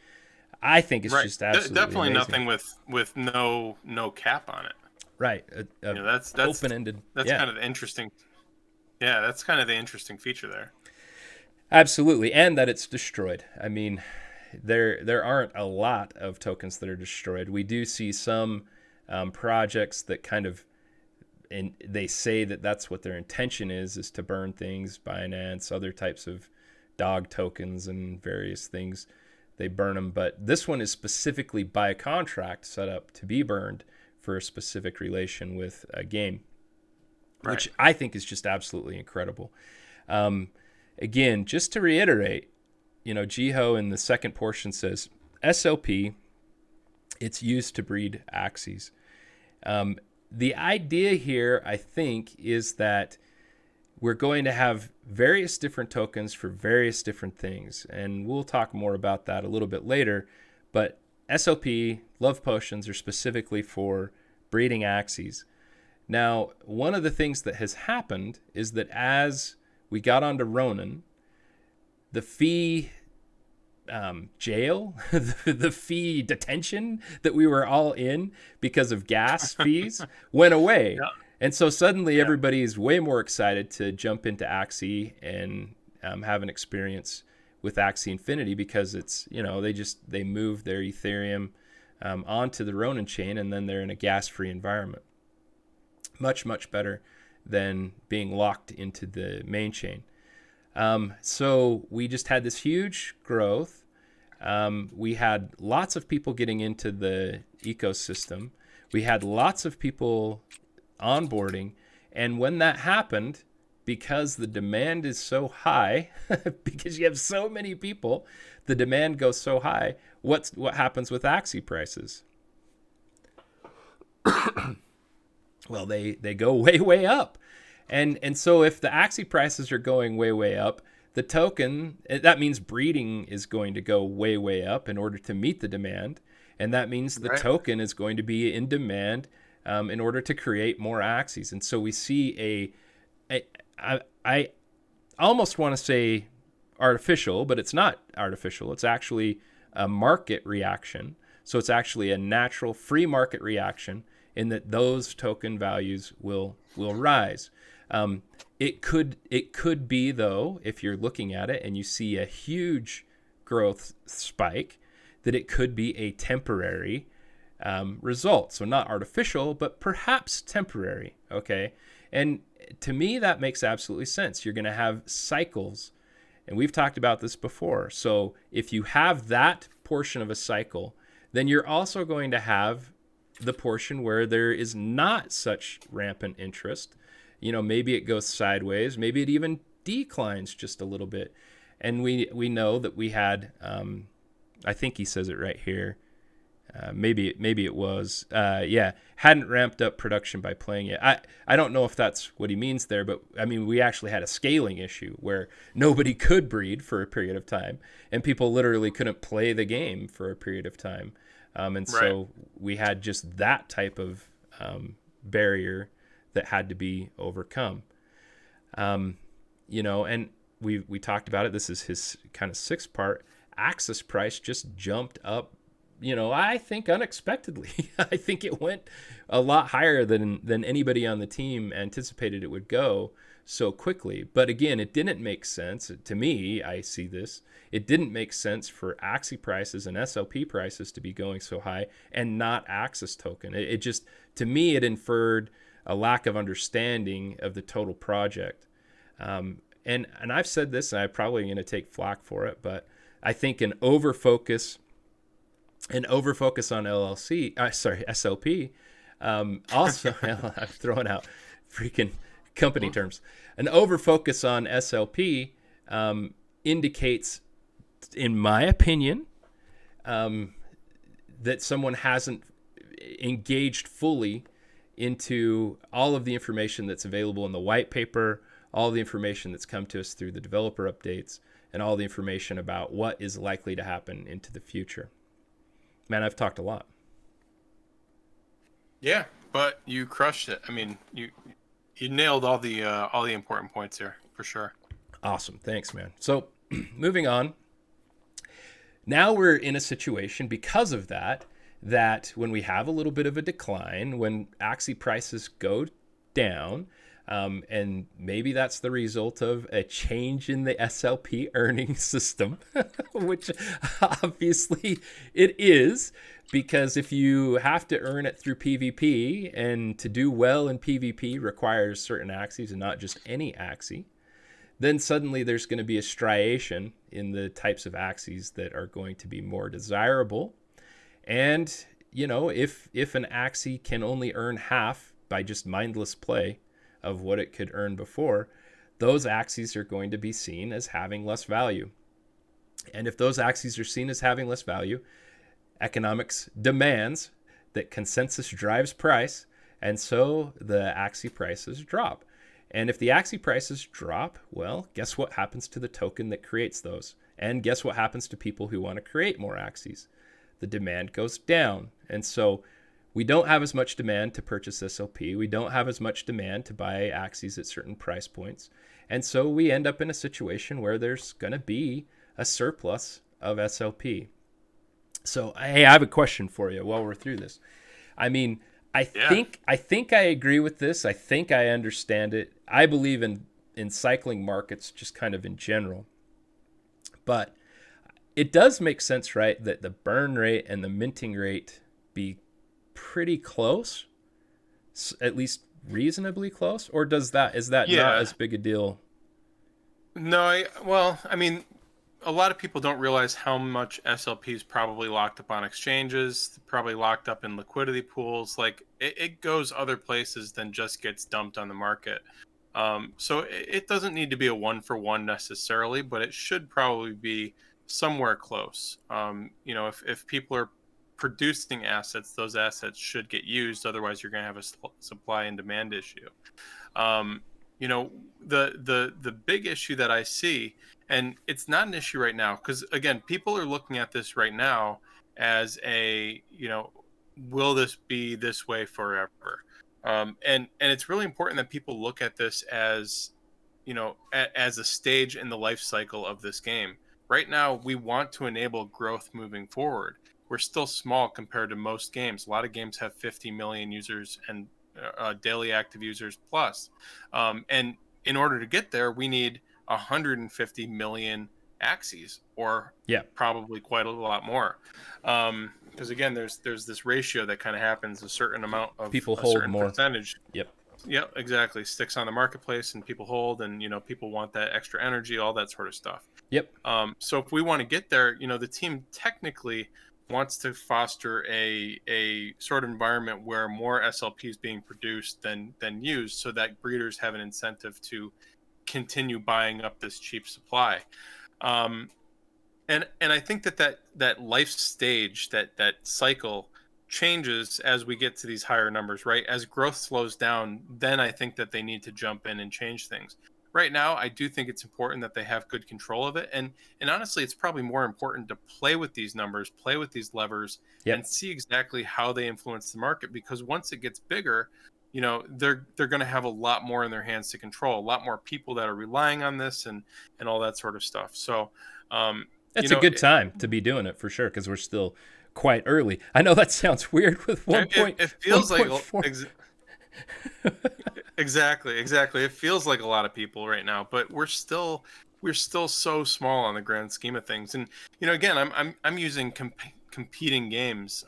I think it's just absolutely definitely amazing. Nothing with no cap on it. Right, that's open-ended. That's kind of interesting. Yeah, that's kind of the interesting feature there. Absolutely, and that it's destroyed. I mean, there aren't a lot of tokens that are destroyed. We do see some projects that kind of, and they say that that's what their intention is to burn things. Binance, other types of dog tokens and various things, they burn them. But this one is specifically by a contract set up to be burned for a specific relation with a game, which I think is just absolutely incredible. Again, just to reiterate, Jiho in the second portion says, SLP, it's used to breed Axies. The idea here, I think, is that we're going to have various different tokens for various different things, and we'll talk more about that a little bit later, but SLP, love potions, are specifically for breeding Axies. Now, one of the things that has happened is that as we got onto Ronin, the fee jail, the fee detention that we were all in because of gas fees went away. Yeah. And so suddenly everybody is way more excited to jump into Axie and have an experience with Axie Infinity because it's, they move their Ethereum onto the Ronin chain, and then they're in a gas-free environment. Much, much better than being locked into the main chain. So we just had this huge growth. We had lots of people getting into the ecosystem. We had lots of people onboarding. And when that happened, because the demand is so high, because you have so many people, the demand goes so high. What happens with Axie prices? Well, they go way up. And so if the Axie prices are going way up, the token, that means breeding is going to go way up in order to meet the demand. And that means the token is going to be in demand in order to create more Axies. And so we see I almost want to say artificial, but it's not artificial. It's actually a market reaction. So it's actually a natural free market reaction in that those token values will rise. It could be, though, if you're looking at it and you see a huge growth spike, that it could be a temporary result. So not artificial, but perhaps temporary. Okay. And to me, that makes absolutely sense. You're going to have cycles, and we've talked about this before. So if you have that portion of a cycle, then you're also going to have the portion where there is not such rampant interest. Maybe it goes sideways, maybe it even declines just a little bit. And we know that we had, I think he says it right here. Maybe it was, hadn't ramped up production by playing it. I don't know if that's what he means there, but I mean, we actually had a scaling issue where nobody could breed for a period of time, and people literally couldn't play the game for a period of time. So we had just that type of barrier that had to be overcome. And we talked about it. This is his kind of sixth part. Axis price just jumped up, I think unexpectedly. I think it went a lot higher than anybody on the team anticipated it would go so quickly. But again, it didn't make sense. To me, I see this. It didn't make sense for Axie prices and SLP prices to be going so high and not Axis token. It just, to me, it inferred a lack of understanding of the total project. And I've said this, and I'm probably going to take flack for it, but I think an overfocus on SLP, also, I'm throwing out freaking company terms. An overfocus on SLP indicates, in my opinion, that someone hasn't engaged fully into all of the information that's available in the white paper, all the information that's come to us through the developer updates, and all the information about what is likely to happen into the future. Man, I've talked a lot. Yeah, but you crushed it. I mean, you nailed all the important points here for sure. Awesome, thanks, man. So, moving on. Now we're in a situation because of that when we have a little bit of a decline, when Axie prices go down, and maybe that's the result of a change in the SLP earning system, which obviously it is, because if you have to earn it through PvP, and to do well in PvP requires certain Axies and not just any Axie, then suddenly there's going to be a striation in the types of Axies that are going to be more desirable. And, if an Axie can only earn half by just mindless play of what it could earn before, those Axies are going to be seen as having less value. And if those Axies are seen as having less value, economics demands that consensus drives price, and so the Axie prices drop. And if the Axie prices drop, well, guess what happens to the token that creates those? And guess what happens to people who want to create more Axies? The demand goes down. And so we don't have as much demand to purchase SLP. We don't have as much demand to buy Axies at certain price points. And so we end up in a situation where there's going to be a surplus of SLP. So, hey, I have a question for you while we're through this. I mean, I think I agree with this. I think I understand it. I believe in cycling markets just kind of in general. But it does make sense, right, that the burn rate and the minting rate be pretty close, at least reasonably close, or is that not as big a deal? No, I mean, a lot of people don't realize how much SLP is probably locked up on exchanges, probably locked up in liquidity pools. Like it goes other places than just gets dumped on the market. So it doesn't need to be a 1-for-1 necessarily, but it should probably be somewhere close. If people are producing assets, those assets should get used. Otherwise, you're going to have a supply and demand issue. Um, the big issue that I see, and it's not an issue right now, because again, people are looking at this right now as will this be this way forever? And it's really important that people look at this as as a stage in the life cycle of this game. Right now, we want to enable growth moving forward. We're still small compared to most games. A lot of games have 50 million users and daily active users plus. And in order to get there, we need 150 million Axies, or probably quite a lot more. Because again, there's this ratio that kind of happens. A certain amount of people hold more percentage. Yep. Yeah, exactly. Sticks on the marketplace, and people hold, and people want that extra energy, all that sort of stuff. Yep. So if we want to get there, the team technically wants to foster a sort of environment where more SLP is being produced than used, so that breeders have an incentive to continue buying up this cheap supply. And I think that life stage, that cycle changes as we get to these higher numbers, right? As growth slows down, then I think that they need to jump in and change things. Right now, I do think it's important that they have good control of it. And honestly, it's probably more important to play with these numbers, play with these levers, and see exactly how they influence the market. Because once it gets bigger, they're going to have a lot more in their hands to control, a lot more people that are relying on this and all that sort of stuff. So it's a good time to be doing it for sure, because we're still quite early. I know that sounds weird with 1.4. It feels like exactly. It feels like a lot of people right now, but we're still so small on the grand scheme of things. And again, I'm using competing games.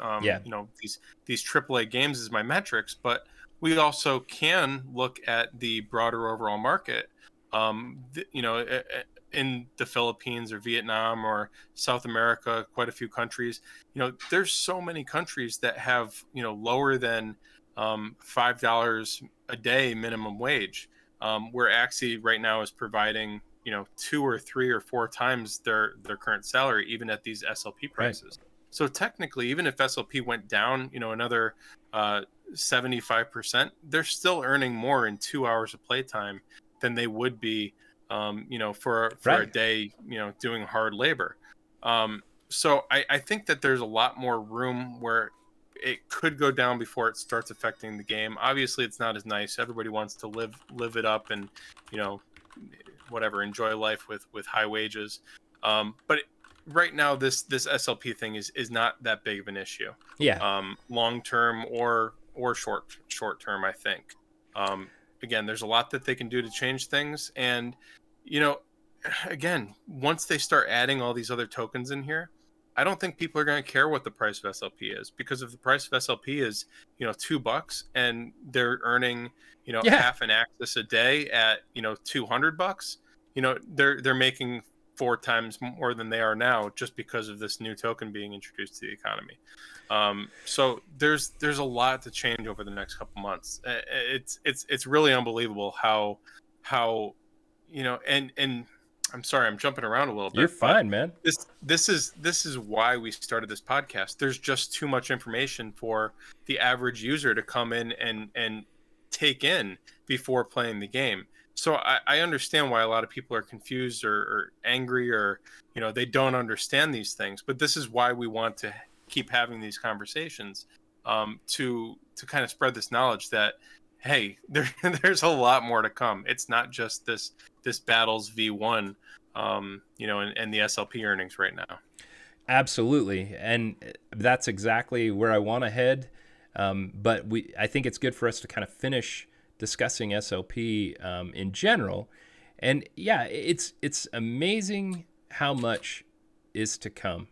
These AAA games as my metrics, but we also can look at the broader overall market. In the Philippines or Vietnam or South America, quite a few countries, there's so many countries that have, lower than $5 a day minimum wage, where Axie right now is providing, 2 or 3 or 4 times their current salary, even at these SLP prices. Right. So technically, even if SLP went down, another 75%, they're still earning more in 2 hours of playtime than they would be for a day, doing hard labor. So I think that there's a lot more room where it could go down before it starts affecting the game. Obviously, it's not as nice. Everybody wants to live it up and, enjoy life with high wages. But right now, this SLP thing is not that big of an issue. Yeah. Long term or short term, I think. Again, there's a lot that they can do to change things. And, again, once they start adding all these other tokens in here, I don't think people are going to care what the price of SLP is, because if the price of SLP is, $2 and they're earning, half an Axis a day at, $200, they're making 4 times more than they are now just because of this new token being introduced to the economy. So there's a lot to change over the next couple months. It's really unbelievable how and I'm sorry, I'm jumping around a little bit. You're fine, man. This is why we started this podcast. There's just too much information for the average user to come in and take in before playing the game. So I understand why a lot of people are confused or angry, or they don't understand these things. But this is why we want to keep having these conversations, to kind of spread this knowledge that, hey, there's a lot more to come. It's not just this battles V1, and the SLP earnings right now. Absolutely, and that's exactly where I want to head. But I think it's good for us to kind of finish discussing SLP in general. And yeah, it's amazing how much is to come.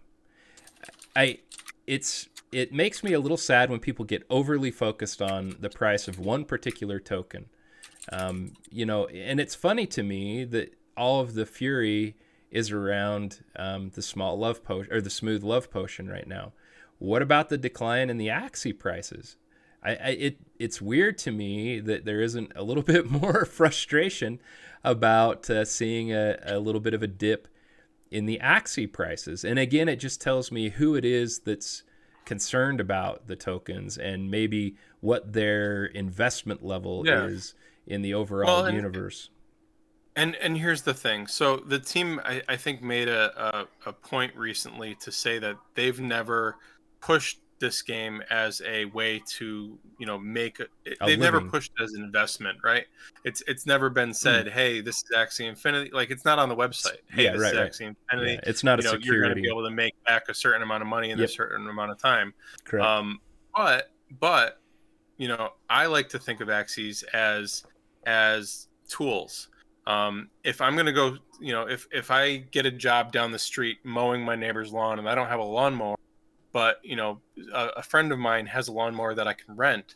It makes me a little sad when people get overly focused on the price of one particular token. And it's funny to me that all of the fury is around the small love potion or the smooth love potion right now. What about the decline in the Axie prices? It's weird to me that there isn't a little bit more frustration about seeing a little bit of a dip in the Axie prices. And again, it just tells me who it is that's concerned about the tokens and maybe what their investment level is in the overall universe. And here's the thing. So the team, I think, made a point recently to say that they've never pushed this game as a way to, make they've never pushed it as an investment, right? It's never been said, hey, this is Axie Infinity. Like, it's not on the website. Hey, this is Axie Infinity. Yeah, it's not a security. You're going to be able to make back a certain amount of money in a certain amount of time. Correct. But I like to think of Axies as tools. If I'm going to go, if I get a job down the street mowing my neighbor's lawn and I don't have a lawnmower, but, a friend of mine has a lawnmower that I can rent,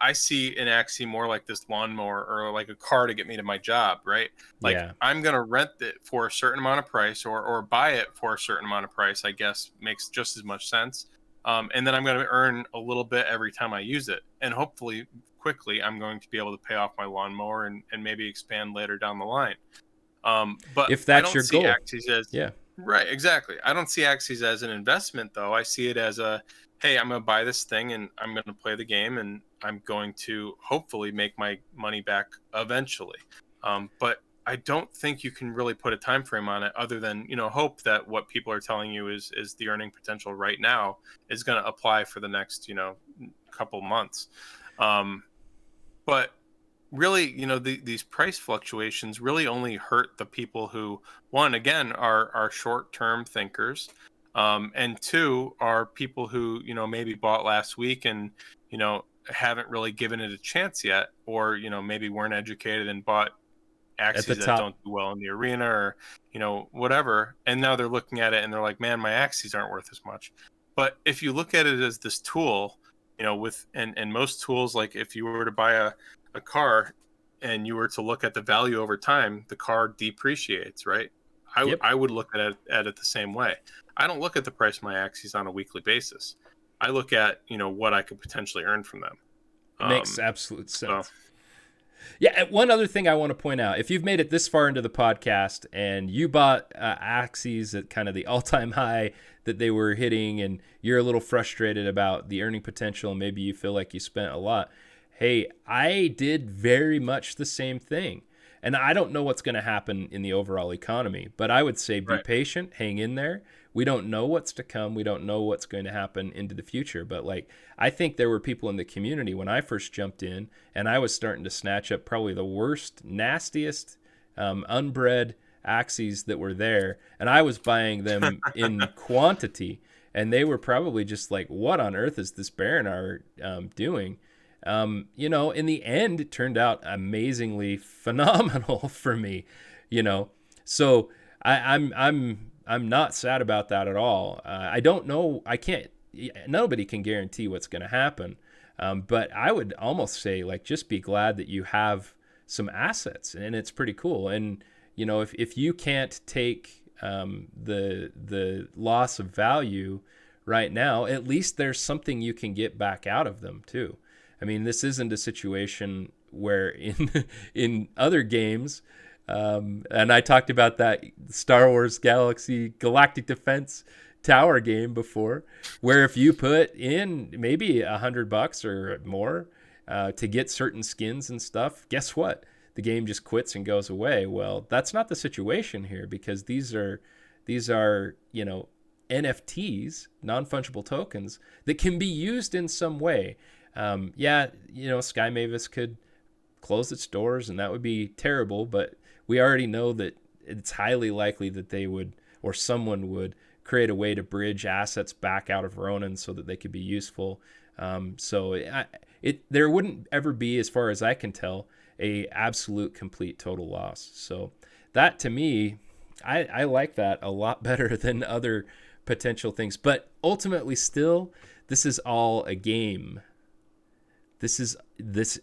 I see an Axie more like this lawnmower or like a car to get me to my job, right? Like, I'm going to rent it for a certain amount of price or buy it for a certain amount of price, I guess makes just as much sense. And then I'm going to earn a little bit every time I use it. And hopefully quickly I'm going to be able to pay off my lawnmower and maybe expand later down the line. But if that's your goal, Axies as, right, exactly. I don't see Axies as an investment, though. I see it as hey, I'm going to buy this thing and I'm going to play the game and I'm going to hopefully make my money back eventually. But I don't think you can really put a time frame on it other than, hope that what people are telling you is the earning potential right now is going to apply for the next, couple months. But really, these price fluctuations really only hurt the people who, one, again, are short-term thinkers, and two, are people who, maybe bought last week and, haven't really given it a chance yet, or, maybe weren't educated and bought Axies that don't do well in the arena or, whatever. And now they're looking at it and they're like, man, my Axies aren't worth as much. But if you look at it as this tool, and most tools, like if you were to buy a car and you were to look at the value over time, the car depreciates, right? I would look at it the same way. I don't look at the price of my Axies on a weekly basis. I look at, what I could potentially earn from them. Makes absolute sense. So. Yeah, one other thing I want to point out, if you've made it this far into the podcast and you bought Axies at kind of the all-time high that they were hitting and you're a little frustrated about the earning potential and maybe you feel like you spent a lot, hey, I did very much the same thing. And I don't know what's going to happen in the overall economy, but I would say be patient, hang in there. We don't know what's to come. We don't know what's going to happen into the future. But I think there were people in the community when I first jumped in and I was starting to snatch up probably the worst, nastiest, unbred Axies that were there. And I was buying them in quantity. And they were probably just like, what on earth is this baronar doing? In the end, it turned out amazingly phenomenal for me, So I'm not sad about that at all. I don't know. Nobody can guarantee what's going to happen. But I would almost say just be glad that you have some assets and it's pretty cool. And, if you can't take the loss of value right now, at least there's something you can get back out of them too. I mean, this isn't a situation where in other games, and I talked about that Star Wars Galactic Defense Tower game before, where if you put in maybe $100 or more to get certain skins and stuff, guess what? The game just quits and goes away. Well, that's not the situation here because these are NFTs, non-fungible tokens that can be used in some way. Sky Mavis could close its doors and that would be terrible, but we already know that it's highly likely that they would, or someone would, create a way to bridge assets back out of Ronin so that they could be useful. There wouldn't ever be, as far as I can tell, a absolute complete total loss. So that, to me, I like that a lot better than other potential things. But ultimately, still, this is all a game.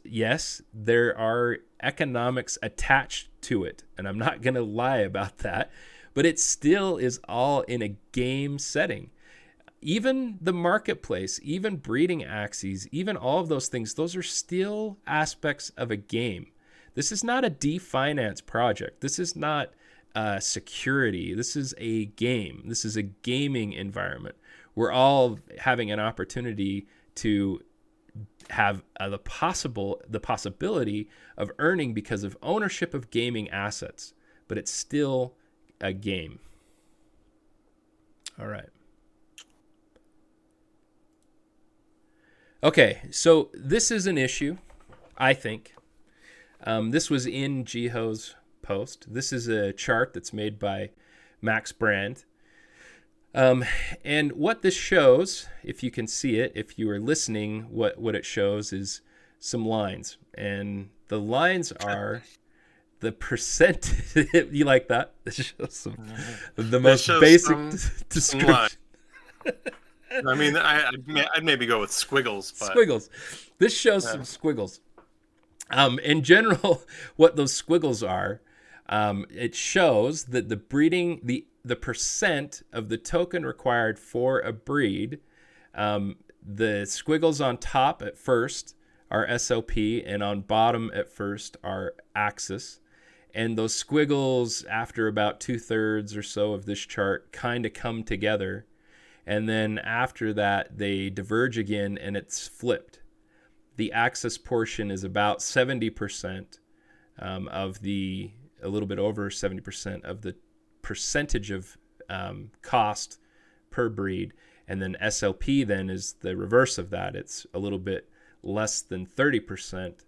Yes, there are economics attached to it, and I'm not going to lie about that, but it still is all in a game setting. Even the marketplace, even breeding Axies, even all of those things, those are still aspects of a game. This is not a definance project. This is not security. This is a game. This is a gaming environment. We're all having an opportunity to have the possibility of earning because of ownership of gaming assets, but it's still a game. All right. Okay, so this is an issue, I think. This was in Jiho's post. This is a chart that's made by Max Brand. And what this shows, if you can see it, if you are listening, what it shows is some lines. And the lines are the percent. You like that? This shows the most basic description. I mean, I'd maybe go with squiggles. But... Squiggles. This shows some squiggles. In general, what those squiggles are, it shows that the percent of the token required for a breed, the squiggles on top at first are SLP, and on bottom at first are Axis. And those squiggles, after about 2/3 or so of this chart, kind of come together. And then after that, they diverge again, and it's flipped. The Axis portion is about 70% of the, a little bit over 70% of the percentage of cost per breed. And then SLP then is the reverse of that. It's a little bit less than 30%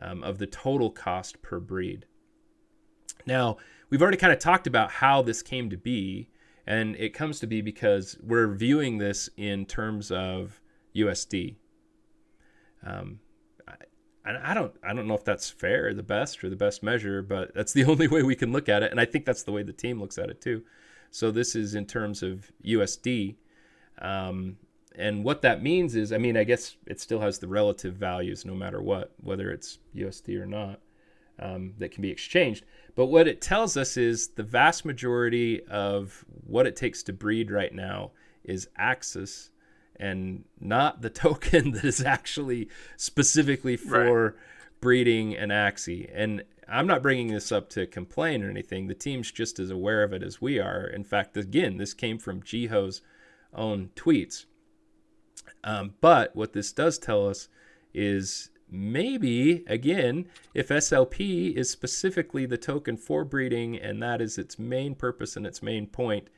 of the total cost per breed. Now, we've already kind of talked about how this came to be, and it comes to be because we're viewing this in terms of USD. I don't know if that's fair, the best measure, but that's the only way we can look at it, and I think that's the way the team looks at it too. So this is in terms of USD, and what that means is, I mean, I guess it still has the relative values no matter what, whether it's USD or not, that can be exchanged. But what it tells us is the vast majority of what it takes to breed right now is Axis, and not the token that is actually specifically for breeding an Axie. And I'm not bringing this up to complain or anything. The team's just as aware of it as we are. In fact, again, this came from Jiho's own tweets. But what this does tell us is maybe, again, if SLP is specifically the token for breeding, and that is its main purpose and its main point,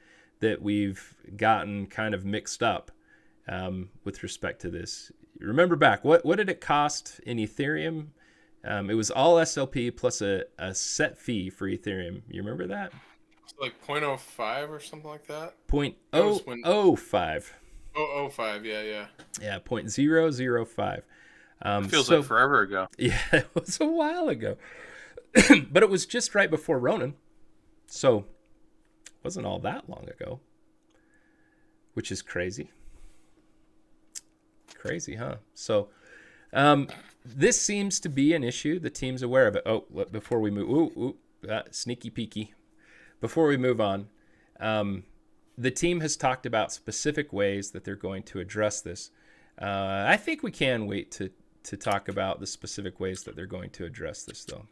that we've gotten kind of mixed up with respect to this. Remember back, what did it cost in Ethereum? It was all SLP plus a set fee for Ethereum. You remember that? It's like 0.05 or something like that? 0.005. 0.005, yeah. Yeah, 0.005. It feels like forever ago. Yeah, it was a while ago. But it was just right before Ronin. So it wasn't all that long ago. Which is crazy. Crazy, huh? So this seems to be an issue. The team's aware of it. Oh, before we move... sneaky peeky. Before we move on, the team has talked about specific ways that they're going to address this. I think we can wait to talk about the specific ways that they're going to address this, though.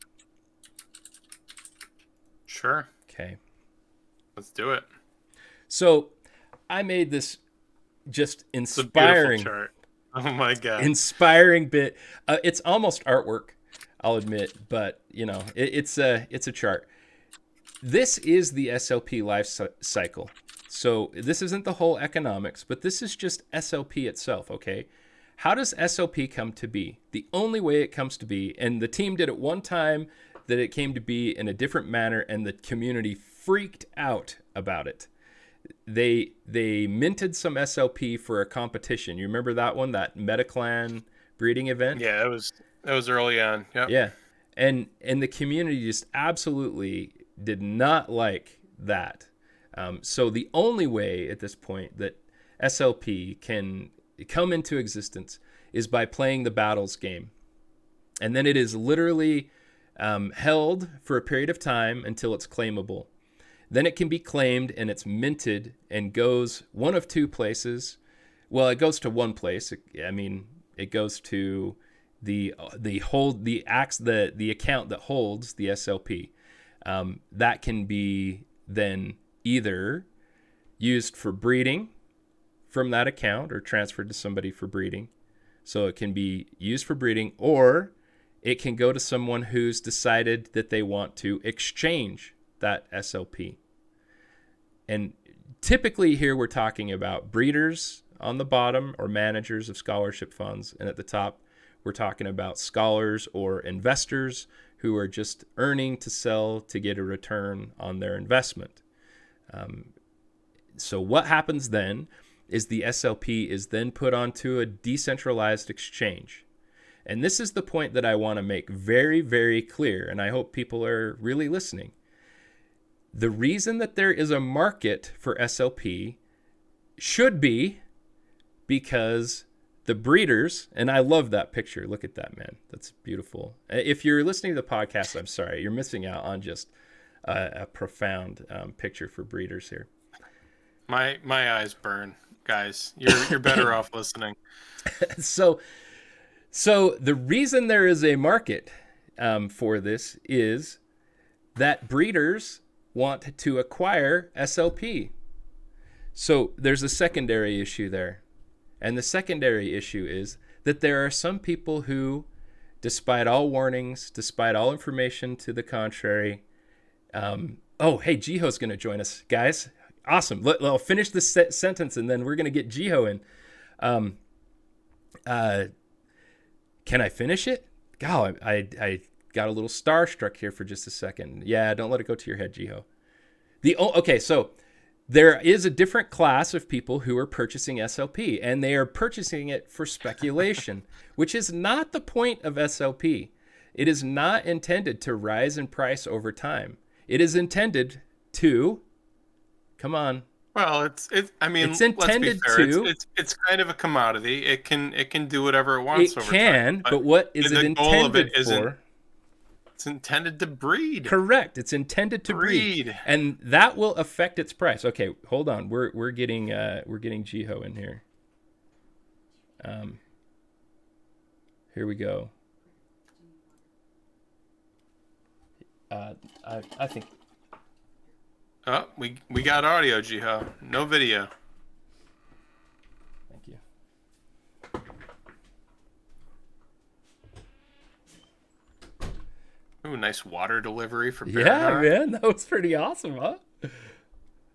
Sure. Okay. Let's do it. So I made this just inspiring... It's a beautiful chart. Oh, my God. Inspiring bit. It's almost artwork, I'll admit, but, you know, it's a chart. This is the SLP life cycle. So this isn't the whole economics, but this is just SLP itself, okay? How does SLP come to be? The only way it comes to be, and the team did it one time that it came to be in a different manner, and the community freaked out about it. They minted some SLP for a competition. You remember that one, that MetaClan breeding event? Yeah, that was early on. Yep. Yeah. And the community just absolutely did not like that. So the only way at this point that SLP can come into existence is by playing the battles game. And then it is literally held for a period of time until it's claimable. then it can be claimed and it's minted and goes one of two places. Well, it goes to one place. It goes to the account that holds the SLP. That can be then either used for breeding from that account or transferred to somebody for breeding. So it can be used for breeding, or it can go to someone who's decided that they want to exchange that SLP. And typically here we're talking about breeders on the bottom or managers of scholarship funds. And at the top, we're talking about scholars or investors who are just earning to sell to get a return on their investment. So what happens then is the SLP is then put onto a decentralized exchange. And this is the point that I want to make very, very clear, and I hope people are really listening. The reason that there is a market for SLP should be because the breeders, and I love that picture. Look at that, man. That's beautiful. If you're listening to the podcast, I'm sorry. You're missing out on just a profound picture for breeders here. My eyes burn, guys. You're better off listening. So the reason there is a market for this is that breeders want to acquire SLP. So there's a secondary issue there. And the secondary issue is that there are some people who, despite all warnings, despite all information to the contrary, hey, Jiho's going to join us, guys. Awesome. I'll finish this sentence and then we're going to get Jiho in. Can I finish it? God, I got a little starstruck here for just a second. Yeah, don't let it go to your head, Jiho. So there is a different class of people who are purchasing SLP, and they are purchasing it for speculation, which is not the point of SLP. It is not intended to rise in price over time. It is intended to, come on. Well, it's intended let's be fair. It's kind of a commodity. It can do whatever it wants over time. But what is it intended for? It's intended to breed. Correct. It's intended to breed. And that will affect its price. Okay, hold on. We're getting Jiho in here. Here we go. I think. Oh, we got audio, Jiho. No video. Thank you. Ooh, nice water delivery for baronar. Yeah, man, that was pretty awesome, huh?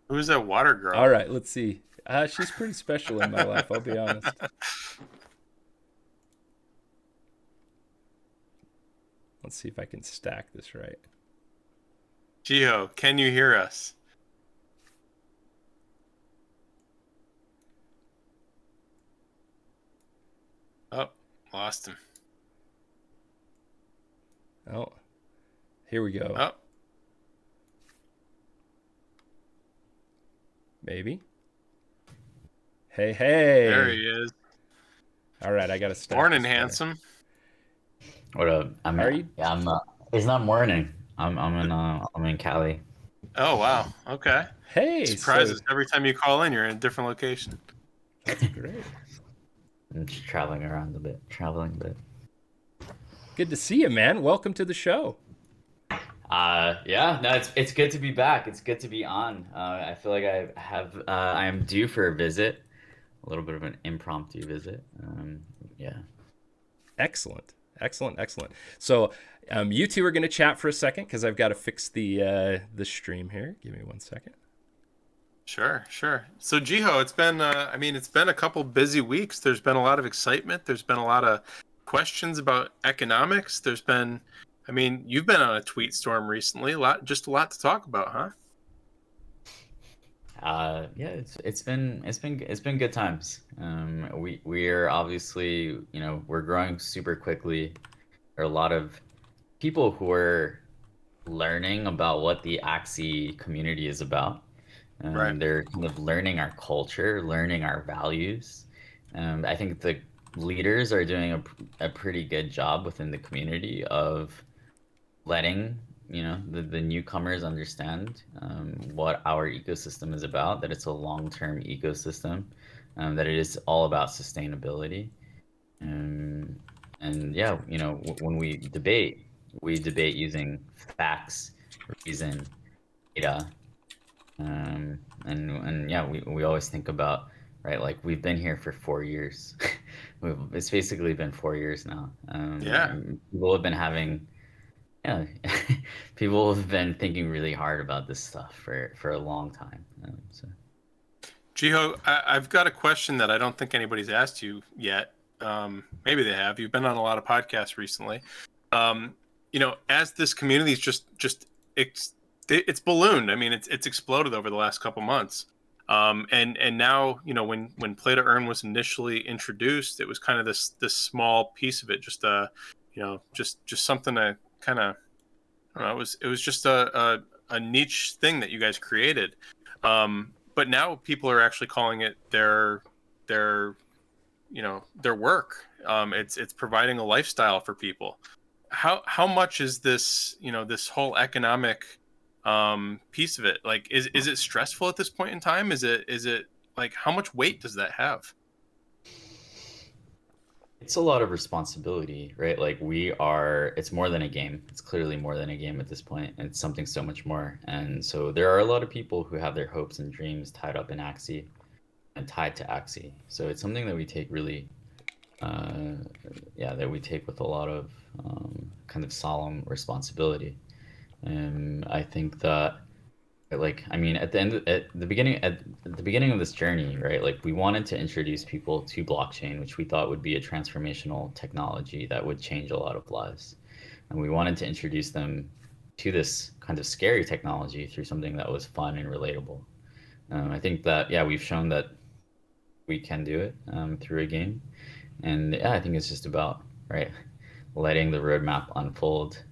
Who's that water girl? All right, let's see. She's pretty special in my life, I'll be honest. Let's see if I can stack this right. Jiho, can you hear us? Oh, lost him. Oh, here we go. Oh. Maybe. Hey. There he is. All right, I got to start. Morning, handsome. What up? It's not morning. I'm in Cali. Oh wow. Okay. Hey. Surprises every time you call in. You're in a different location. That's great. I'm just traveling a bit. Good to see you, man. Welcome to the show. It's good to be back. It's good to be on. I feel like I am due for a visit, a little bit of an impromptu visit. Excellent. So, you two are going to chat for a second because I've got to fix the stream here. Give me 1 second. Sure. So, Jiho, it's been a couple busy weeks. There's been a lot of excitement. There's been a lot of questions about economics. You've been on a tweet storm recently. A lot to talk about, huh? It's been good times. We're obviously, we're growing super quickly. There are a lot of people who are learning about what the Axie community is about. Right. They're kind of learning our culture, learning our values. I think the leaders are doing a pretty good job within the community of letting the newcomers understand what our ecosystem is about, that it's a long-term ecosystem, that it is all about sustainability. And yeah, when we debate using facts, reason, data. And yeah, we always think about, right, like we've been here for 4 years. It's basically been 4 years now. Yeah. People have been having, yeah, people have been thinking really hard about this stuff for a long time. So. Jiho, I've got a question that I don't think anybody's asked you yet. Maybe they have. You've been on a lot of podcasts recently. As this community is it's ballooned. I mean, it's exploded over the last couple months. And now, when Play to Earn was initially introduced, it was kind of this small piece of it, just just something to kind of, I don't know, it was just a niche thing that you guys created. But now people are actually calling it their work. It's providing a lifestyle for people. How much is this, this whole economic piece of it? Like, is it stressful at this point in time? Is it like, how much weight does that have? It's a lot of responsibility, right? Like it's more than a game. It's clearly more than a game at this point. It's something so much more. And so there are a lot of people who have their hopes and dreams tied up in Axie and tied to Axie. So it's something that we take really, that we take with a lot of kind of solemn responsibility. And I think that, like, I mean, at the beginning of this journey, right, like we wanted to introduce people to blockchain, which we thought would be a transformational technology that would change a lot of lives, and we wanted to introduce them to this kind of scary technology through something that was fun and relatable. I think that, yeah, we've shown that we can do it through a game, and yeah, I think it's just about, right, letting the roadmap unfold,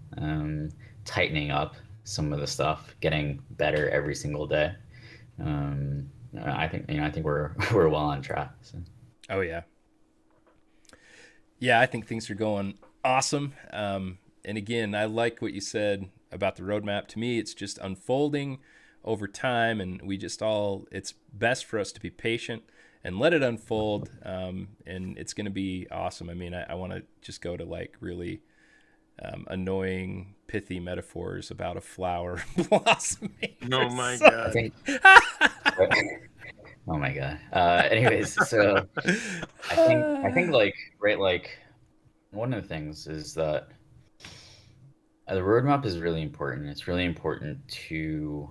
tightening up some of the stuff, getting better every single day. I think we're we're well on track. So. Oh yeah, I think things are going awesome. And again, I like what you said about the roadmap. To me, it's just unfolding over time, and it's best for us to be patient and let it unfold. And it's going to be awesome. I mean, I want to just go to like really annoying, pithy metaphors about a flower blossoming. Oh my god! Oh my god. Anyways, so I think like, right, like one of the things is that the roadmap is really important. It's really important to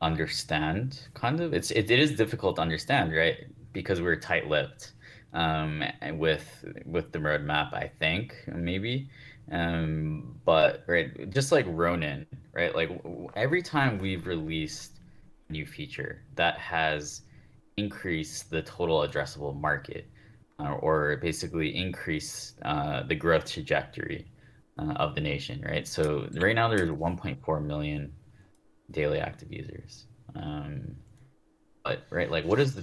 understand. Kind of, it is difficult to understand, right? Because we're tight-lipped with the roadmap, I think, maybe. But right, just like Ronin, right? Like every time we've released a new feature that has increased the total addressable market, or basically increase the growth trajectory of the nation, right? So right now there's 1.4 million daily active users. But right, like what is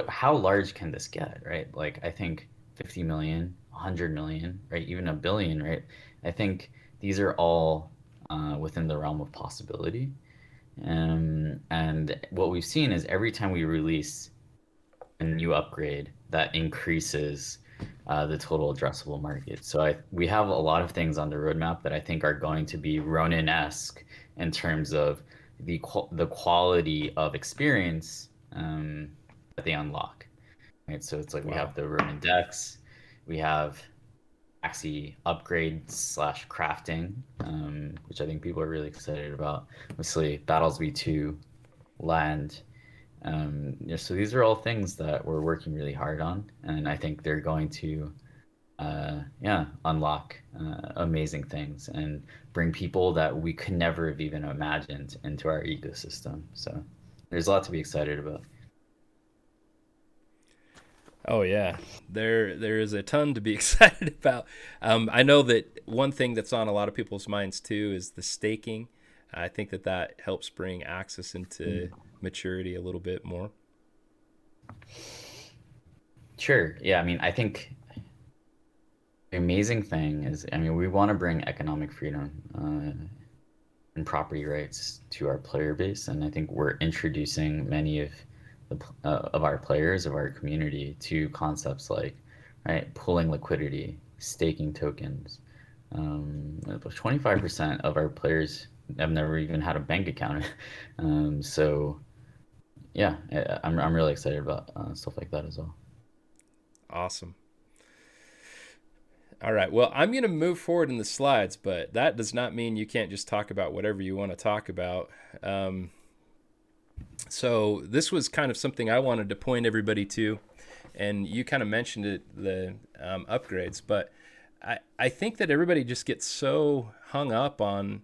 how large can this get, right? Like I think 50 million, 100 million, right? Even a billion, right? I think these are all within the realm of possibility. And what we've seen is every time we release a new upgrade, that increases the total addressable market. So we have a lot of things on the roadmap that I think are going to be Ronin-esque in terms of the quality of experience that they unlock. Right, so it's like we have the Ronin decks, we have Axie upgrades / crafting, which I think people are really excited about. Obviously, Battles V2, land. So these are all things that we're working really hard on, and I think they're going to unlock amazing things and bring people that we could never have even imagined into our ecosystem. So there's a lot to be excited about. Oh yeah, there is a ton to be excited about. I know that one thing that's on a lot of people's minds too is the staking. I think that helps bring access into maturity a little bit more. Sure. Yeah. I mean, I think the amazing thing is, I mean, we want to bring economic freedom and property rights to our player base, and I think we're introducing many of our players, of our community, to concepts like, right, pooling liquidity, staking tokens. 25% of our players have never even had a bank account. So yeah, I'm really excited about stuff like that as well. Awesome. All right. Well, I'm going to move forward in the slides, but that does not mean you can't just talk about whatever you want to talk about. So this was kind of something I wanted to point everybody to, and you kind of mentioned it, the upgrades, but I think that everybody just gets so hung up on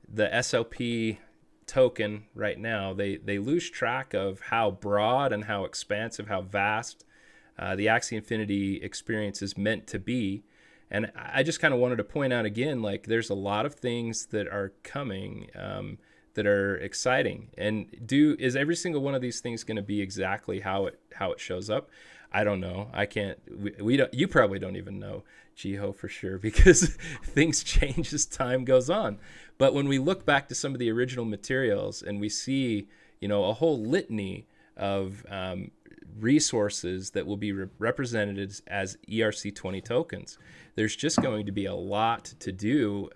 the SLP token right now. They lose track of how broad and how expansive, how vast the Axie Infinity experience is meant to be. And I just kind of wanted to point out again, like, there's a lot of things that are coming that are exciting. And is every single one of these things going to be exactly how it shows up? I don't know. I can't. We don't. You probably don't even know, Jiho, for sure, because things change as time goes on. But when we look back to some of the original materials and we see, a whole litany of resources that will be represented as ERC20 tokens, there's just going to be a lot to do,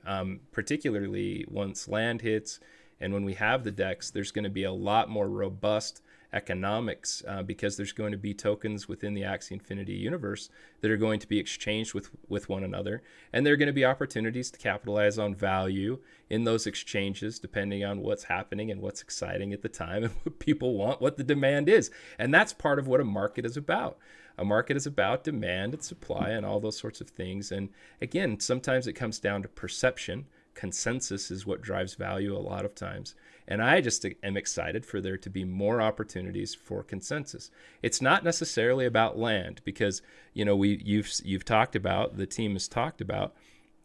particularly once land hits and when we have the decks. There's going to be a lot more robust economics because there's going to be tokens within the Axie Infinity universe that are going to be exchanged with one another, and there are going to be opportunities to capitalize on value in those exchanges depending on what's happening and what's exciting at the time and what people want, what the demand is. And that's part of what a market is about. A market is about demand and supply and all those sorts of things. And again, sometimes it comes down to perception. Consensus is what drives value a lot of times. And I just am excited for there to be more opportunities for consensus. It's not necessarily about land because, you've talked about, the team has talked about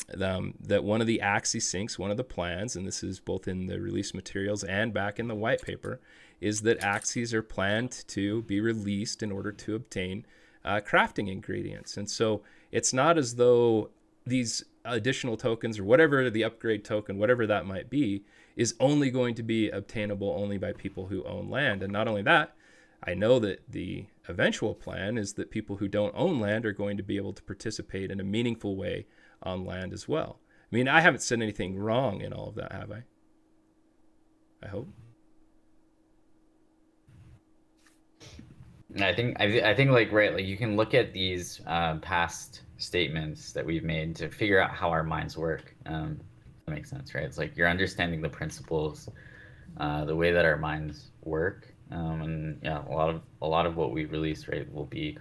that one of the Axie syncs, one of the plans, and this is both in the release materials and back in the white paper, is that Axies are planned to be released in order to obtain crafting ingredients. And so it's not as though these additional tokens or whatever the upgrade token, whatever that might be, is only going to be obtainable only by people who own land. And not only that, I know that the eventual plan is that people who don't own land are going to be able to participate in a meaningful way on land as well. I mean, I haven't said anything wrong in all of that, have I? I hope. I think like, right, like you can look at these past statements that we've made to figure out how our minds work. That makes sense, right? It's like you're understanding the principles, the way that our minds work, and yeah, a lot of what we release, right, will be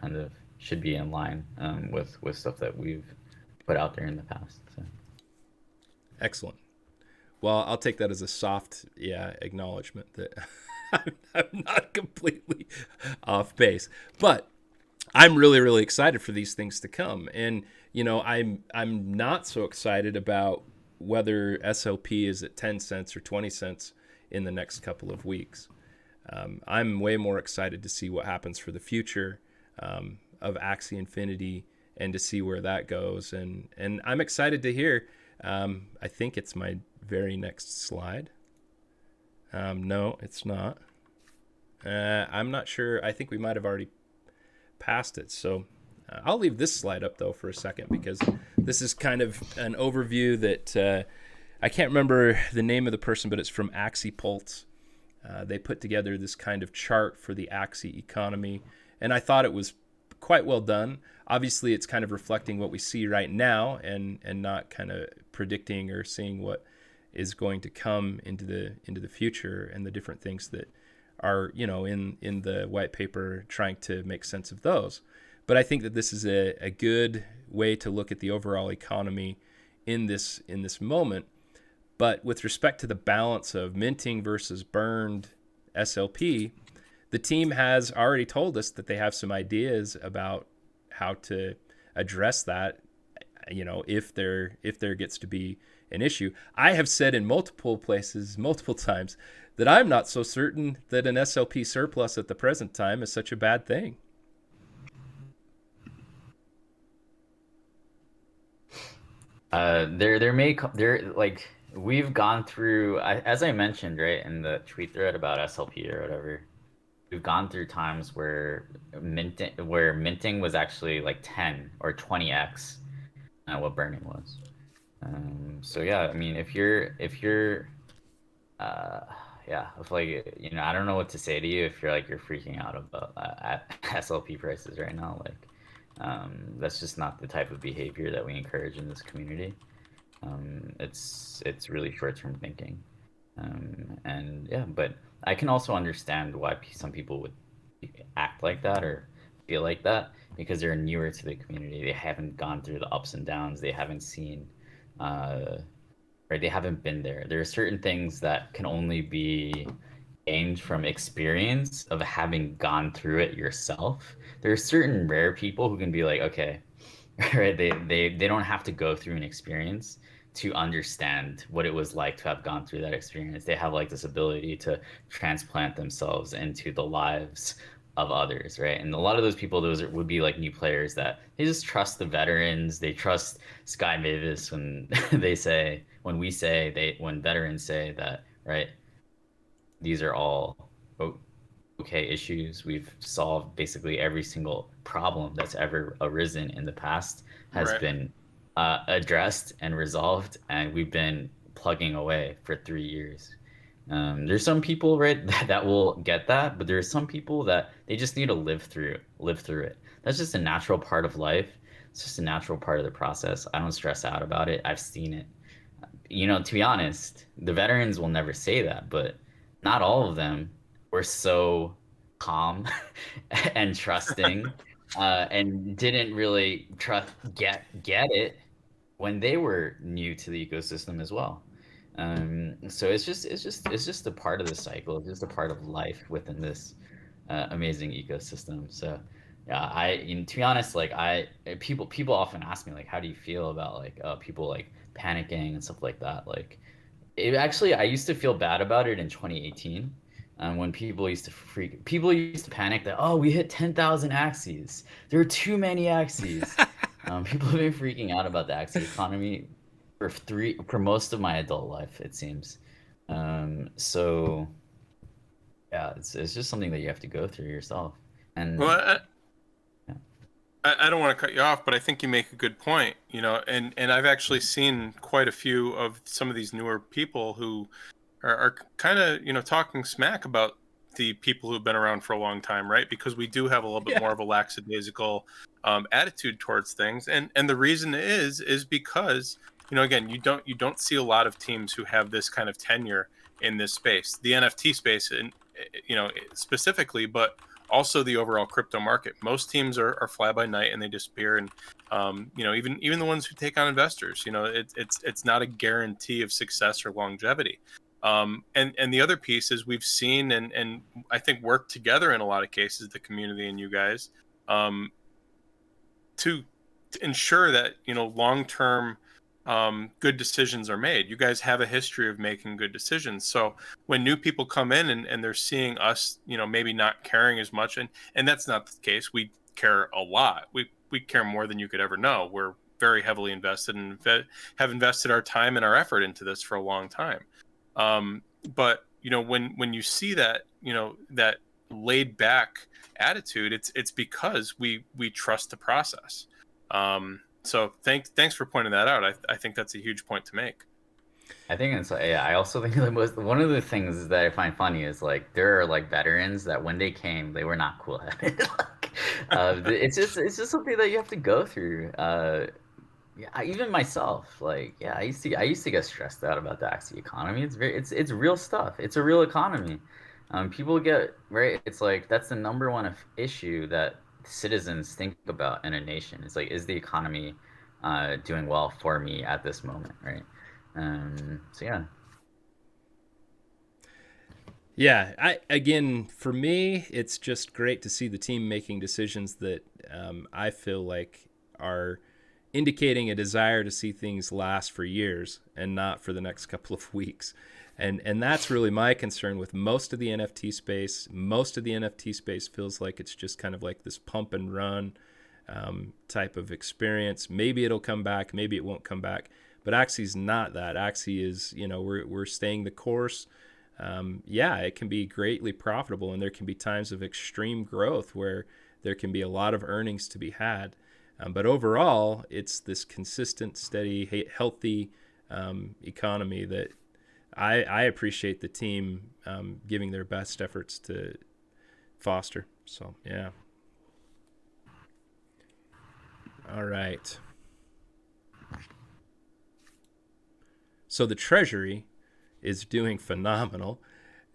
should be in line with stuff that we've put out there in the past. So. Excellent. Well, I'll take that as a soft, acknowledgement that I'm not completely off base, but I'm really, really excited for these things to come. And, I'm not so excited about whether SLP is at 10 cents or 20 cents in the next couple of weeks. I'm way more excited to see what happens for the future of Axie Infinity and to see where that goes. And I'm excited to hear, I think it's my very next slide. No, it's not. I'm not sure. I think we might have already passed it. So I'll leave this slide up, though, for a second, because this is kind of an overview that I can't remember the name of the person, but it's from Axie Pulse. They put together this kind of chart for the Axie economy, and I thought it was quite well done. Obviously, it's kind of reflecting what we see right now and not kind of predicting or seeing what is going to come into the future and the different things that are, in the white paper, trying to make sense of those. But I think that this is a good way to look at the overall economy in this moment. But with respect to the balance of minting versus burned SLP, the team has already told us that they have some ideas about how to address that, if there gets to be an issue. I have said in multiple places, multiple times, that I'm not so certain that an SLP surplus at the present time is such a bad thing. There like we've gone through, as I mentioned, right, in the tweet thread about SLP or whatever. We've gone through times where minting was actually like 10 or 20x what burning was. So yeah, I mean, if you're uh yeah, if like I don't know what to say to you if you're freaking out about at SLP prices right now. Like, that's just not the type of behavior that we encourage in this community. It's really short-term thinking. And yeah, but I can also understand why some people would act like that or feel like that because they're newer to the community. They haven't gone through the ups and downs. They haven't seen, uh, right? They haven't been there. There are certain things that can only be gained from experience of having gone through it yourself. There are certain rare people who can be like, okay, right? They don't have to go through an experience to understand what it was like to have gone through that experience. They have like this ability to transplant themselves into the lives of others, right? And a lot of those people, would be like new players that they just trust the veterans. They trust Sky Mavis when when veterans say that, right? These are all okay issues. We've solved basically every single problem that's ever arisen in the past has Right. been addressed and resolved, and we've been plugging away for 3 years. There's some people, right, that will get that, but there's some people that they just need to live through it. That's just a natural part of life. It's just a natural part of the process. I don't stress out about it. I've seen it. To be honest, the veterans will never say that, but not all of them were so calm and trusting, and didn't really get it when they were new to the ecosystem as well. So it's just a part of the cycle. It's just a part of life within this amazing ecosystem. So yeah, to be honest, like people often ask me like, how do you feel about like people like panicking and stuff like that? Like, I used to feel bad about it in 2018. When people used to panic that, oh, we hit 10,000 Axies. There are too many Axies. People have been freaking out about the Axie economy for most of my adult life, it seems. So yeah, it's just something that you have to go through yourself. Well, And yeah. I don't want to cut you off, but I think you make a good point, and I've actually seen quite a few of some of these newer people who are kind of, talking smack about the people who've been around for a long time, right? Because we do have a little bit Yeah. more of a lackadaisical attitude towards things, and the reason is because, again, you don't see a lot of teams who have this kind of tenure in this space, the NFT space, and specifically, but also the overall crypto market. Most teams are fly by night and they disappear, and even the ones who take on investors, it's not a guarantee of success or longevity. And the other piece is we've seen and I think work together in a lot of cases, the community and you guys, um, to, ensure that long term good decisions are made. You guys have a history of making good decisions. So when new people come in and they're seeing us, maybe not caring as much, and that's not the case. We care a lot. We care more than you could ever know. We're very heavily invested and have invested our time and our effort into this for a long time. But when you see that, that laid back attitude, it's because we trust the process. So thanks for pointing that out. I think that's a huge point to make. I think it's yeah. I also think one of the things that I find funny is like there are like veterans that when they came, they were not cool headed. Like, it's just something that you have to go through. Yeah, even myself, like yeah, I used to get stressed out about the Axie economy. It's real stuff. It's a real economy. People get right. It's like that's the number one issue that citizens think about in a nation. It's like, is the economy doing well for me at this moment, right? So yeah. Yeah, again, for me, it's just great to see the team making decisions that I feel like are indicating a desire to see things last for years and not for the next couple of weeks. And that's really my concern with most of the NFT space. Most of the NFT space feels like it's just kind of like this pump and run. type of experience. Maybe it'll come back, maybe it won't come back. But Axie's not that. Axie is, we're staying the course. It can be greatly profitable, and there can be times of extreme growth where there can be a lot of earnings to be had. But overall, it's this consistent, steady, healthy economy that I appreciate the team giving their best efforts to foster. So, yeah. All right. So the Treasury is doing phenomenal.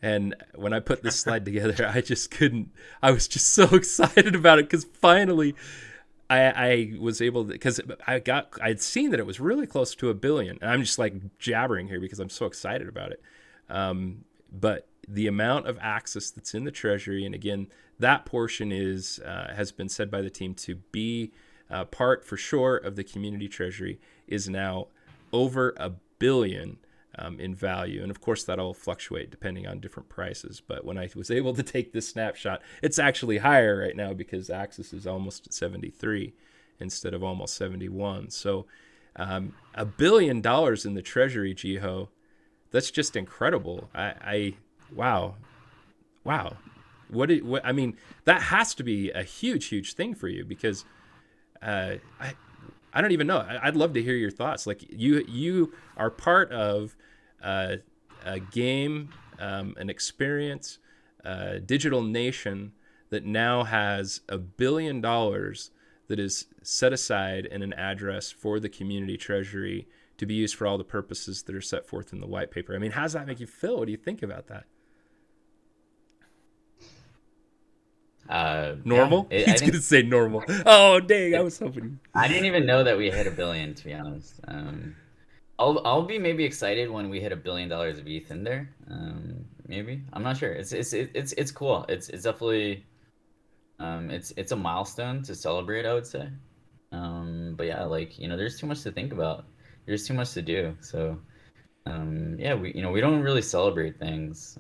And when I put this slide together, I was just so excited about it because finally I was able to, because I'd seen that it was really close to $1 billion. And I'm just like jabbering here because I'm so excited about it. But the amount of access that's in the Treasury, and again, that portion has been said by the team to be part for sure of the community Treasury, is now over $1 billion in value. And of course, that'll fluctuate depending on different prices. But when I was able to take this snapshot, it's actually higher right now because Axis is almost at 73 instead of almost 71. So $1 billion in the Treasury, Jiho, that's just incredible. Wow. I mean, that has to be a huge thing for you because I don't even know. I'd love to hear your thoughts. Like you are part of a game, an experience, a digital nation that now has $1 billion that is set aside in an address for the community Treasury to be used for all the purposes that are set forth in the white paper. I mean, how does that make you feel? What do you think about that? Normal? Yeah, He's going to say normal. Oh, dang. I was hoping. I didn't even know that we hit $1 billion, to be honest. I'll be maybe excited when we hit $1 billion of ETH in there. Maybe. I'm not sure. It's cool. It's definitely it's a milestone to celebrate, I would say. But yeah, like, there's too much to think about. There's too much to do. So we don't really celebrate things.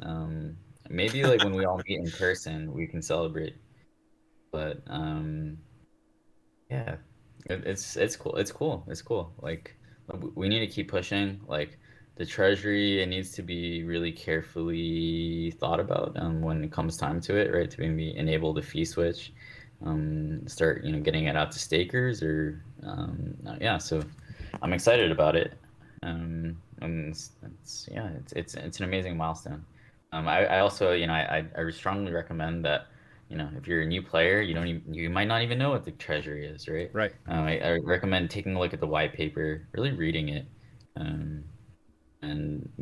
Maybe like when we all meet in person, we can celebrate. But it's cool. It's cool. Like, we need to keep pushing. Like, the Treasury, it needs to be really carefully thought about when it comes time to it, right? To maybe enable the fee switch, start getting it out to stakers So I'm excited about it. And it's an amazing milestone. I also, I strongly recommend that, if you're a new player, you might not even know what the Treasury is, right? Right. I recommend taking a look at the white paper, really reading it, and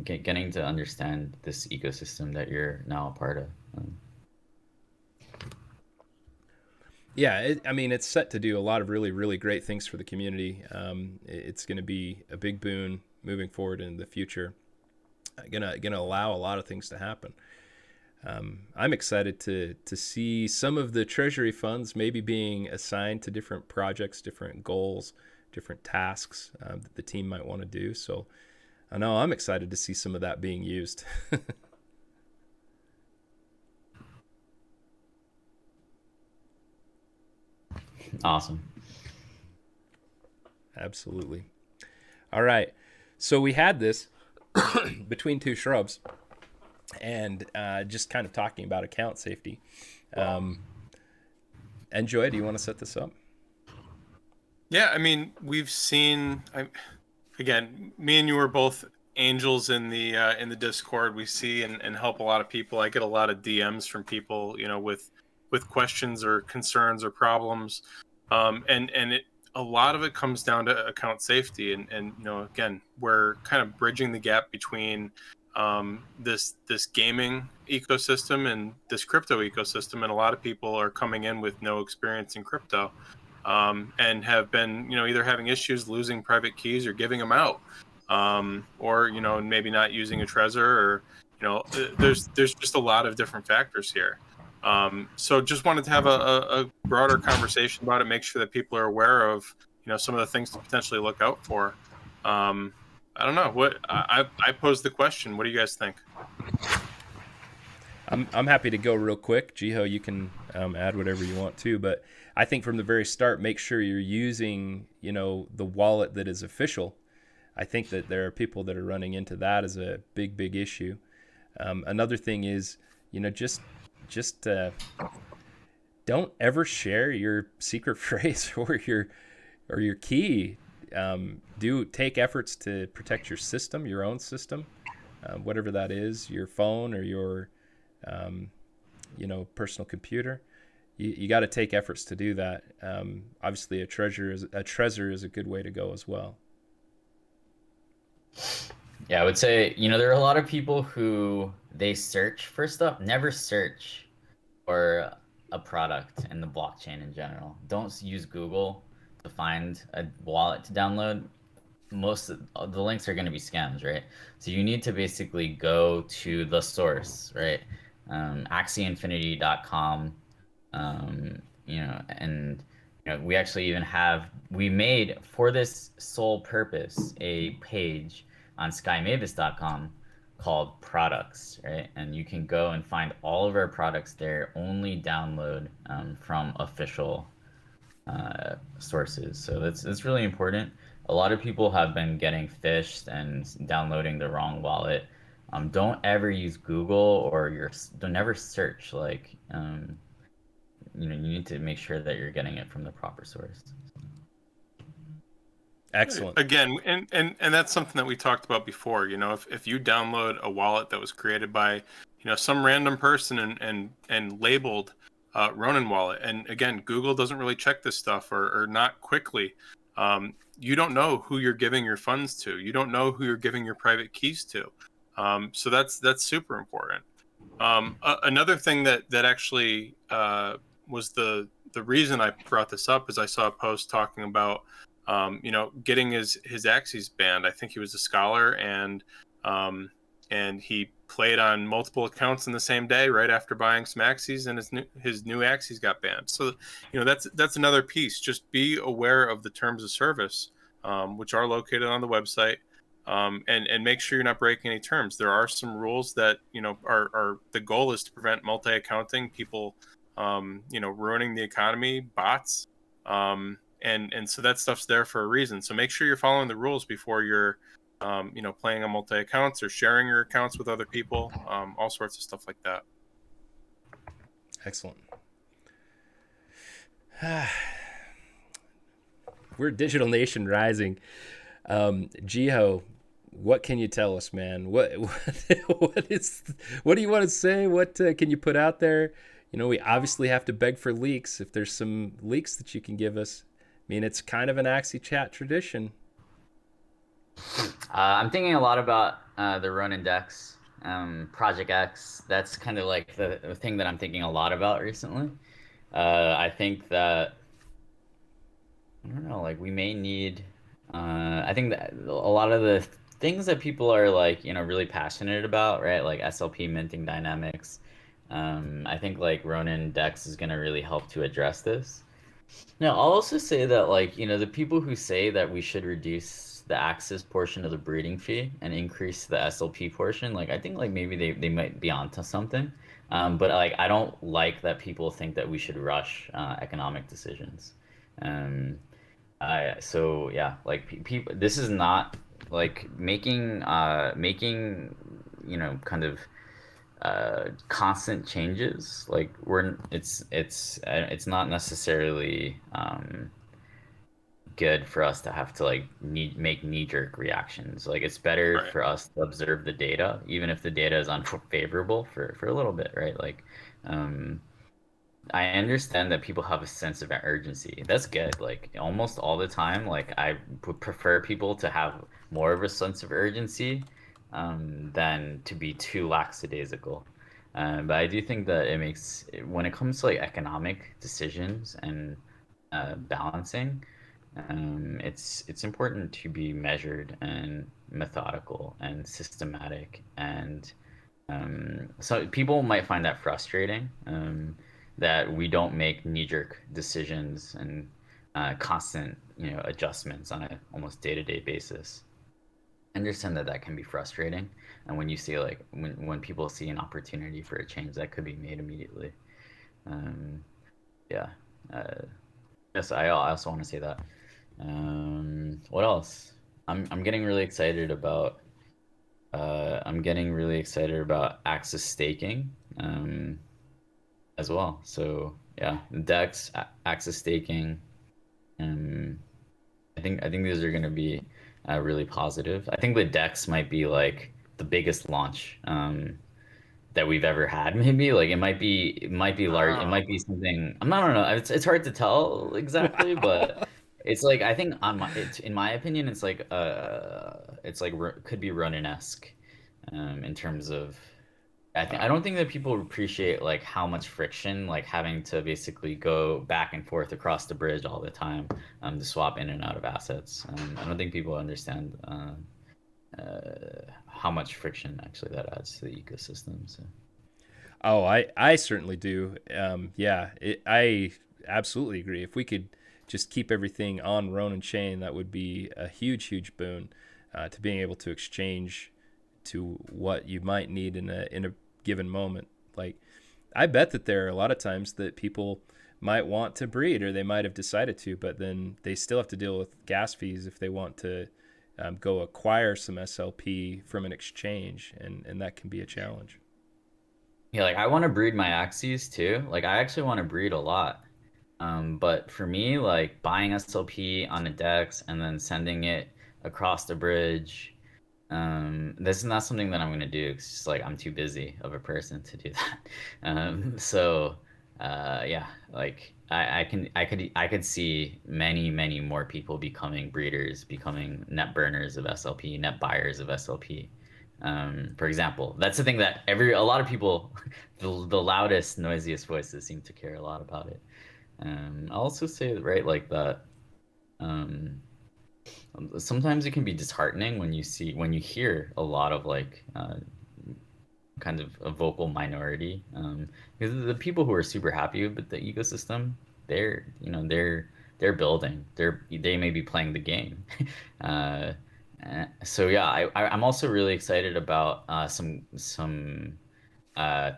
getting to understand this ecosystem that you're now a part of. It's set to do a lot of really, really great things for the community. It's going to be a big boon moving forward in the future. Gonna allow a lot of things to happen. I'm excited to see some of the Treasury funds maybe being assigned to different projects, different goals, different tasks that the team might want to do. So I know I'm excited to see some of that being used. Awesome. Absolutely. All right. So we had this between two shrubs and just kind of talking about account safety. Enjoi, do you want to set this up? Yeah, I mean, we've seen, again, me and you are both angels in the Discord. We see and help a lot of people. I get a lot of DMs from people, with questions or concerns or problems. A lot of it comes down to account safety. And again, we're kind of bridging the gap between this gaming ecosystem and this crypto ecosystem. And a lot of people are coming in with no experience in crypto, and have been, either having issues losing private keys or giving them out, or, maybe not using a Trezor, or, there's just a lot of different factors here. So just wanted to have a broader conversation about it, make sure that people are aware of, some of the things to potentially look out for. I don't know what I posed the question. What do you guys think? I'm happy to go real quick. Jiho, you can Add whatever you want to, but I think from the very start, make sure you're using, the wallet that is official. I think that there are people that are running into that as a big, big issue. Another thing is, just don't ever share your secret phrase or your key. Do take efforts to protect your system, your own system, whatever that is, your phone or your personal computer. You got to take efforts to do that. Obviously, a Treasury is a good way to go as well. Yeah, I would say, there are a lot of people who they search for stuff, never search for a product in the blockchain in general. Don't use Google to find a wallet to download. Most of the links are going to be scams, right? So you need to basically go to the source, right? AxieInfinity.com, and we actually even we made for this sole purpose a page on SkyMavis.com called products, right? And you can go and find all of our products there. Only download from official sources. So that's really important. A lot of people have been getting phished and downloading the wrong wallet. Don't ever use Google don't ever search. You need to make sure that you're getting it from the proper source. Excellent. Again, and that's something that we talked about before. If you download a wallet that was created by, some random person and labeled Ronin wallet, and again, Google doesn't really check this stuff or not quickly. You don't know who you're giving your funds to. You don't know who you're giving your private keys to. So that's super important. Another thing that actually was the reason I brought this up is I saw a post talking about getting his Axies banned. I think he was a scholar and he played on multiple accounts in the same day right after buying some Axies, and his new Axies got banned. So that's another piece. Just be aware of the terms of service, which are located on the website, and make sure you're not breaking any terms. There are some rules that are the goal is to prevent multi-accounting, people ruining the economy, bots. And so that stuff's there for a reason. So make sure you're following the rules before you're, playing on multi-accounts or sharing your accounts with other people, all sorts of stuff like that. Excellent. We're Digital Nation Rising. Jiho, what can you tell us, man? What do you want to say? What can you put out there? We obviously have to beg for leaks. If there's some leaks that you can give us, I mean, it's kind of an Axie Chat tradition. I'm thinking a lot about the Ronin Dex, Project X. That's kind of like the thing that I'm thinking a lot about recently. I think that, I don't know, like we may need, I think that a lot of the things that people are really passionate about, right? Like SLP minting dynamics. I think like Ronin Dex is going to really help to address this. Now, I'll also say that, the people who say that we should reduce the access portion of the breeding fee and increase the SLP portion, I think, maybe they might be onto something. But, I don't like that people think that we should rush economic decisions. So, yeah, people, this is not, making, kind of constant changes. It's not necessarily good for us to have to make knee-jerk reactions. It's better Right. for us to observe the data, even if the data is unfavorable for a little bit, right? I understand that people have a sense of urgency. That's good. Almost all the time, I would prefer people to have more of a sense of urgency than to be too lackadaisical. But I do think that when it comes to economic decisions and balancing, it's important to be measured and methodical and systematic. And so people might find that frustrating, that we don't make knee-jerk decisions and constant, adjustments on a almost day-to-day basis. I understand that can be frustrating, and when you see when people see an opportunity for a change that could be made immediately. Yeah. Yes, I also want to say that. What else? I'm getting really excited about Axis staking as well. So yeah, DEX, Axis staking. Um, I think these are going to be really positive. I think the DEX might be like the biggest launch that we've ever had. Maybe like it might be large. It Wow. might be something. I don't know. It's hard to tell exactly, but Wow. it's like I think in my opinion, it's like could be Ronin-esque, in terms of. I Wow. don't think that people appreciate like how much friction like having to basically go back and forth across the bridge all the time, to swap in and out of assets. I don't think people understand how much friction actually that adds to the ecosystem. So. Oh, I certainly do. Yeah, I absolutely agree. If we could just keep everything on Ronin chain, that would be a huge boon to being able to exchange to what you might need in a given moment. Like, I bet that there are a lot of times that people might want to breed, or they might have decided to, but then they still have to deal with gas fees if they want to go acquire some SLP from an exchange, and that can be a challenge. Yeah, like I want to breed my Axies too. Like I actually want to breed a lot. But for me, like buying SLP on a DEX and then sending it across the bridge, this is not something that I'm gonna do. It's just like I'm too busy of a person to do that. So yeah, like I could see many more people becoming breeders, becoming net burners of SLP, net buyers of SLP. For example, that's the thing that a lot of people, the loudest, noisiest voices seem to care a lot about it. I'll also say, right, like that. Um, Sometimes it can be disheartening when you hear a lot of like kind of a vocal minority, because the people who are super happy with the ecosystem, they're building, they may be playing the game. uh, so yeah, I'm also really excited about some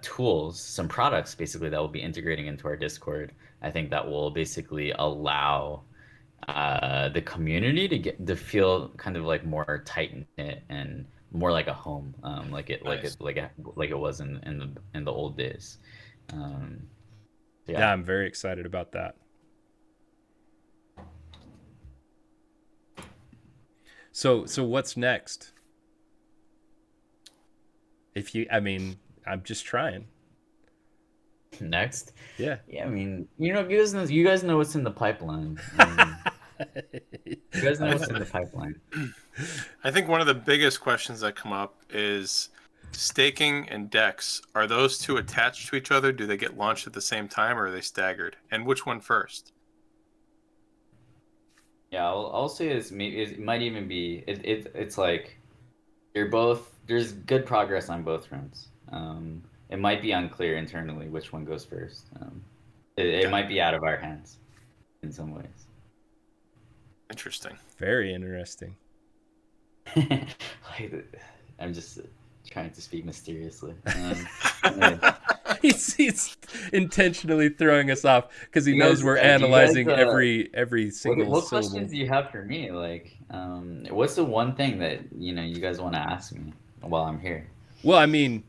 tools, some products basically that will be integrating into our Discord. I think that will basically allow the community to feel kind of like more tight knit and more like a home, Nice. like it was in the old days. Um, Yeah, yeah. I'm very excited about that. So what's next? If you, I mean, I'm just trying. Next, Yeah. yeah, I mean, you guys know what's in the pipeline. You guys know I, what's th- in the pipeline. I think one of the biggest questions that come up is staking and DEX. Are those two attached to each other? Do they get launched at the same time, or are they staggered? And which one first? Yeah, I'll say this. Maybe it might even be it's like there's good progress on both fronts. It might be unclear internally which one goes first. It Got it. might be out of our hands in some ways. Interesting. Very interesting. Like, I'm just trying to speak mysteriously. Yeah. He's intentionally throwing us off because he You knows guys, we're do you guys, analyzing every single what syllable. questions do you have for me? Like, what's the one thing that you guys want to ask me while I'm here? Well, I mean,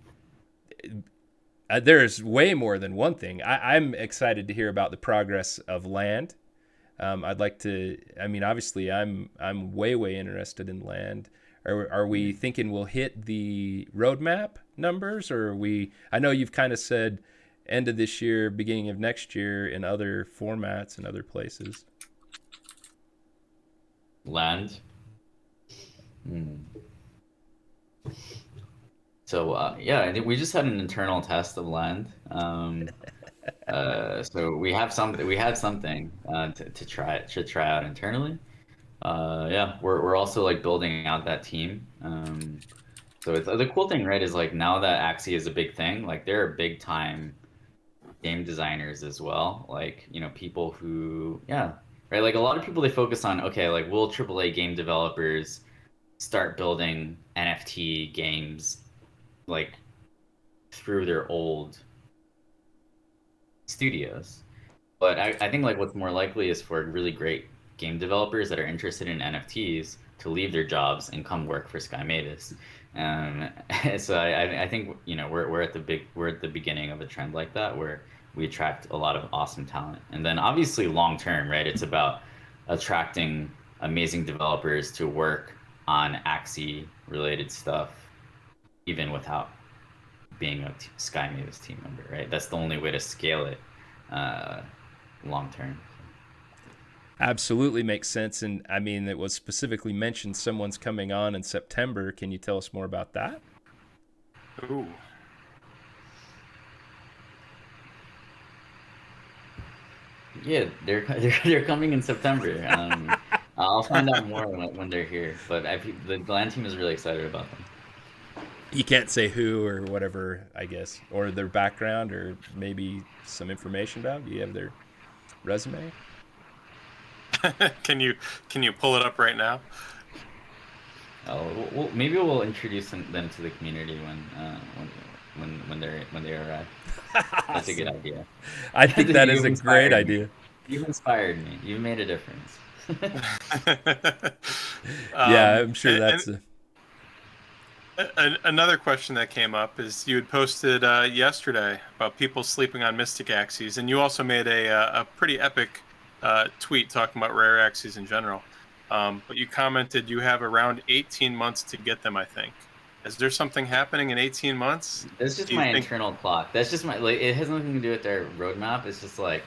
there's way more than one thing. I'm excited to hear about the progress of land. I'd like to. I mean, obviously, I'm way interested in land. Are we thinking we'll hit the roadmap numbers, or are we? I know you've kind of said end of this year, beginning of next year in other formats and other places. Land. Hmm. So yeah, I think we just had an internal test of land. So we had something to try out internally. Yeah, we're also like building out that team. So it's the cool thing, right? Is like now that Axie is a big thing, like there are big time game designers as well. Like people who yeah, right. Like a lot of people they focus on okay, like will AAA game developers start building NFT games like through their old studios. But I think like what's more likely is for really great game developers that are interested in NFTs to leave their jobs and come work for Sky Mavis. Um, so I think we're at the beginning of a trend like that where we attract a lot of awesome talent. And then obviously long term, right? It's about attracting amazing developers to work on Axie related stuff, even without being a Sky Mavis team member, right? That's the only way to scale it long term. Absolutely makes sense. And I mean, it was specifically mentioned someone's coming on in September. Can you tell us more about that? Ooh. Yeah, they're coming in September. I'll find out more when they're here. But the LAN team is really excited about them. You can't say who or whatever, I guess, or their background, or maybe some information about them. Do you have their resume? Can you pull it up right now? Oh, maybe we'll introduce them to the community when they arrive. That's a good idea. I think that is a great idea. You've inspired me. You've made a difference. Yeah, I'm sure that's another question that came up is you had posted yesterday about people sleeping on Mystic Axies, and you also made a pretty epic tweet talking about rare Axies in general. But you commented you have around 18 months to get them, I think. Is there something happening in 18 months? That's just my internal clock. That's just my, like, it has nothing to do with their roadmap. It's just like,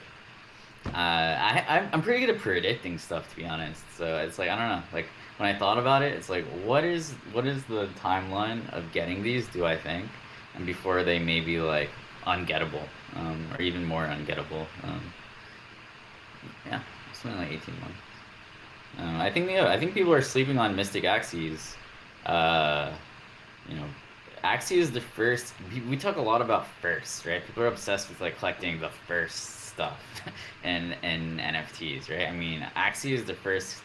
I'm pretty good at predicting stuff, to be honest. So it's like, I don't know, like when I thought about it, it's like, what is the timeline of getting these, do I think? And before they may be like ungettable, or even more ungettable. Yeah, something like 18 months. I think people are sleeping on Mystic Axies. Axie is the first. We talk a lot about firsts, right? People are obsessed with like collecting the first stuff and NFTs, right? I mean, Axie is the first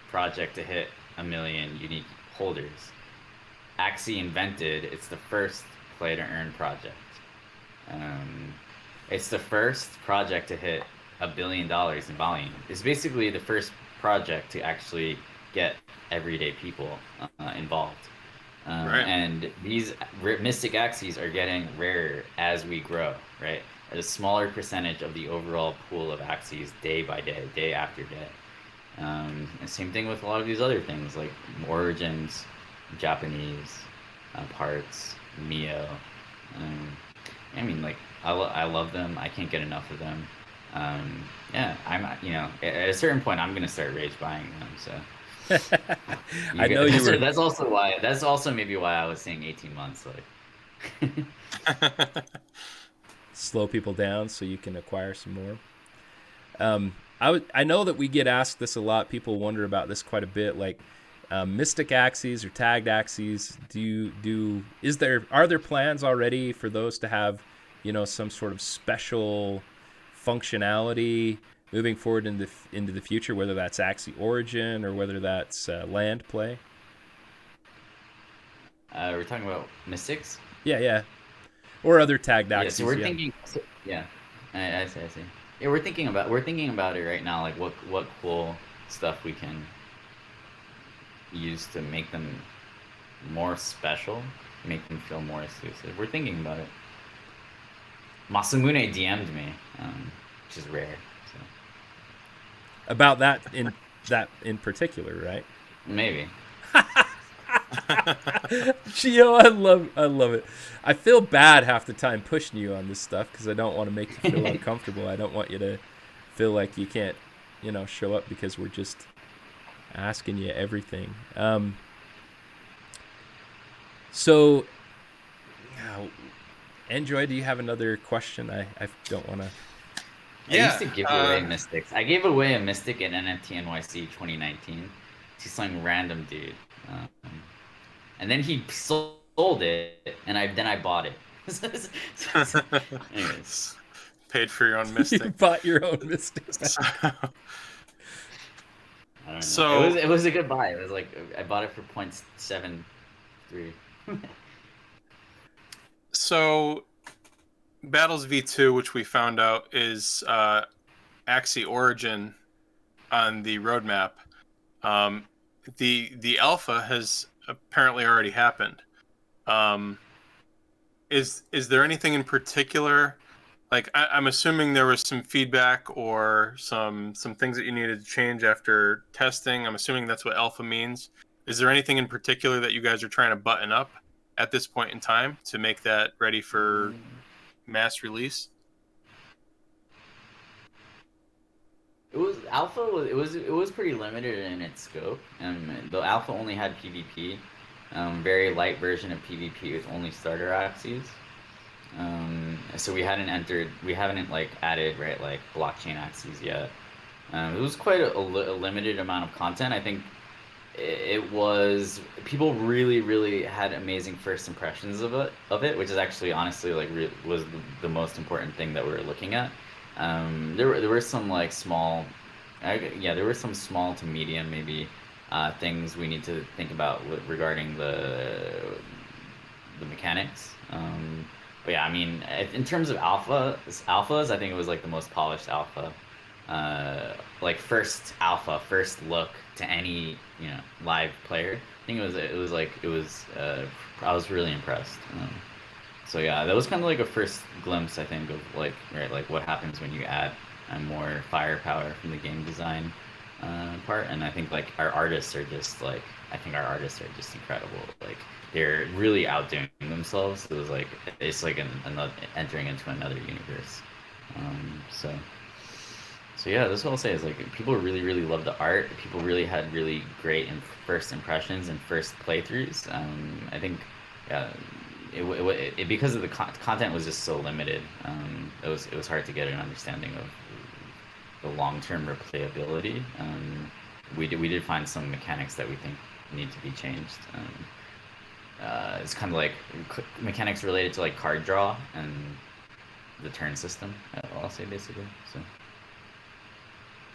project to hit 1 million unique holders. Axie Invented, it's the first play to earn project. It's the first project to hit $1 billion in volume. It's basically the first project to actually get everyday people involved. Right. And these Mystic Axies are getting rarer as we grow, right? At a smaller percentage of the overall pool of Axies day by day, day after day. And same thing with a lot of these other things like Origins, Japanese, parts, Mio. I mean, like, I love them. I can't get enough of them. Yeah, at a certain point, I'm gonna start rage buying them. So I know you were. That's also why. That's also maybe why I was saying 18 months. Like, slow people down so you can acquire some more. I know that we get asked this a lot. People wonder about this quite a bit. Like Mystic Axies or tagged Axies. Are there plans already for those to have, some sort of special functionality moving forward into the future, whether that's Axie Origin or whether that's land play? We're talking about Mystics? Yeah. Or other tagged Axies. Yeah, so we're thinking. Yeah, I see. Yeah, we're thinking about it right now. Like what cool stuff we can use to make them more special, make them feel more exclusive. We're thinking about it. Masamune DM'd me, which is rare. So. About that in particular, right? Maybe. Gio, I love it. I feel bad half the time pushing you on this stuff because I don't want to make you feel uncomfortable. I don't want you to feel like you can't, show up because we're just asking you everything. So, Enjoi, do you have another question? I don't want to. Yeah. I used to give away Mystics. I gave away a Mystic at NFT NYC 2019 to some random dude. And then he sold it, and then I bought it. Anyways. Paid for your own Mystic. You bought your own Mystic. I don't know. So it was a good buy. It was like I bought it for 0.73. So Battles V2, which we found out is Axie Origin on the roadmap. The alpha has apparently already happened. Is there anything in particular? Like I'm assuming there was some feedback or some things that you needed to change after testing. I'm assuming that's what alpha means. Is there anything in particular that you guys are trying to button up at this point in time to make that ready for mass release? It was alpha. It was pretty limited in its scope. The alpha only had PvP, very light version of PvP with only starter Axies. So we haven't like added like blockchain Axies yet. It was quite a limited amount of content. I think it was people really had amazing first impressions of it, which is actually honestly like was the most important thing that we were looking at. There were some like there were some small to medium maybe things we need to think about regarding the mechanics. But yeah, I mean, in terms of alphas, I think it was like the most polished alpha. Like first look to any live player. I think I was really impressed. So yeah, that was kind of like a first glimpse, I think, of like what happens when you add more firepower from the game design part. And I think like our artists are just incredible. Like they're really outdoing themselves. It's like another entering into another universe. So yeah, that's what I'll say is like people really love the art. People really had really great first impressions and first playthroughs. I think yeah, it because of the content was just so limited. It was hard to get an understanding of the long-term replayability. We did find some mechanics that we think need to be changed. It's kind of like mechanics related to like card draw and the turn system. I'll say basically. So.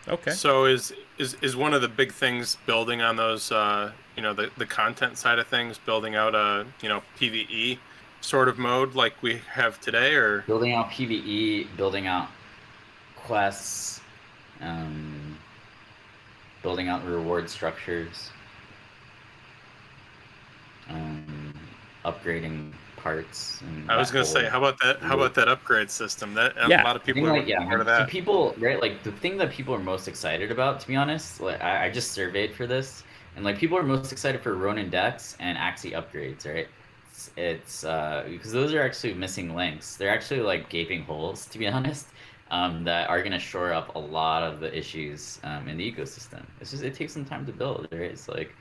Okay. So is one of the big things building on those the content side of things, building out a PvE sort of mode like we have today, or building out PvE, building out quests, building out reward structures, upgrading parts. I was going to say, how about that upgrade system? That a lot of people are part of that. So people, right? Like the thing that people are most excited about, to be honest, like I just surveyed for this, and like people are most excited for Ronin decks and Axie upgrades, right? It's because those are actually missing links. They're actually like gaping holes, to be honest, that are going to shore up a lot of the issues in the ecosystem. It takes some time to build, right? It's like,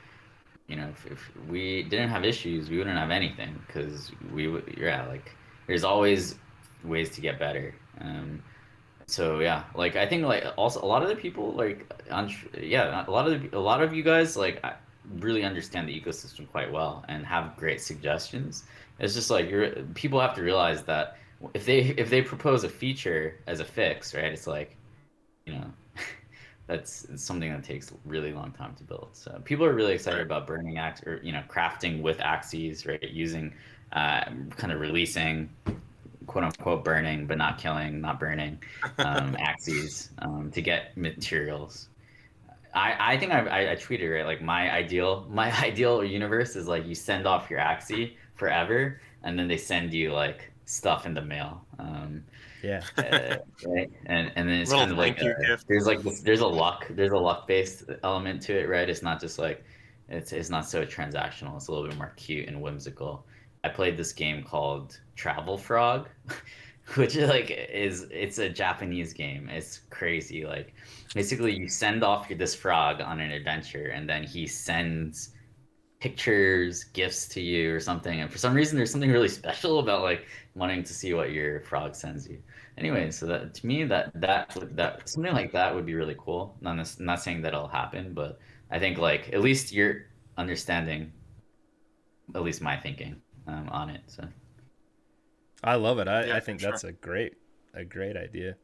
if we didn't have issues, we wouldn't have anything because like there's always ways to get better. So yeah, like I think like also a lot of the people like a lot of you guys like really understand the ecosystem quite well and have great suggestions. It's just like people have to realize that if they propose a feature as a fix, right? It's like, that's something that takes a really long time to build. So people are really excited about burning crafting with Axies, right? Using kind of releasing quote unquote burning, but not killing, not burning Axies to get materials. I think I tweeted, right? Like my ideal universe is like you send off your Axie forever, and then they send you like stuff in the mail. Right, and then it's kind of like there's a luck based element to it, right? It's not just like it's not so transactional. It's a little bit more cute and whimsical. I played this game called Travel Frog, which is like it's a Japanese game. It's crazy. Like basically you send off this frog on an adventure, and then he sends pictures, gifts to you or something. And for some reason, there's something really special about like wanting to see what your frog sends you. Anyway, so that to me that something like that would be really cool. Not saying that it'll happen, but I think like at least you're understanding at least my thinking on it. So I love it. I think that's a great idea.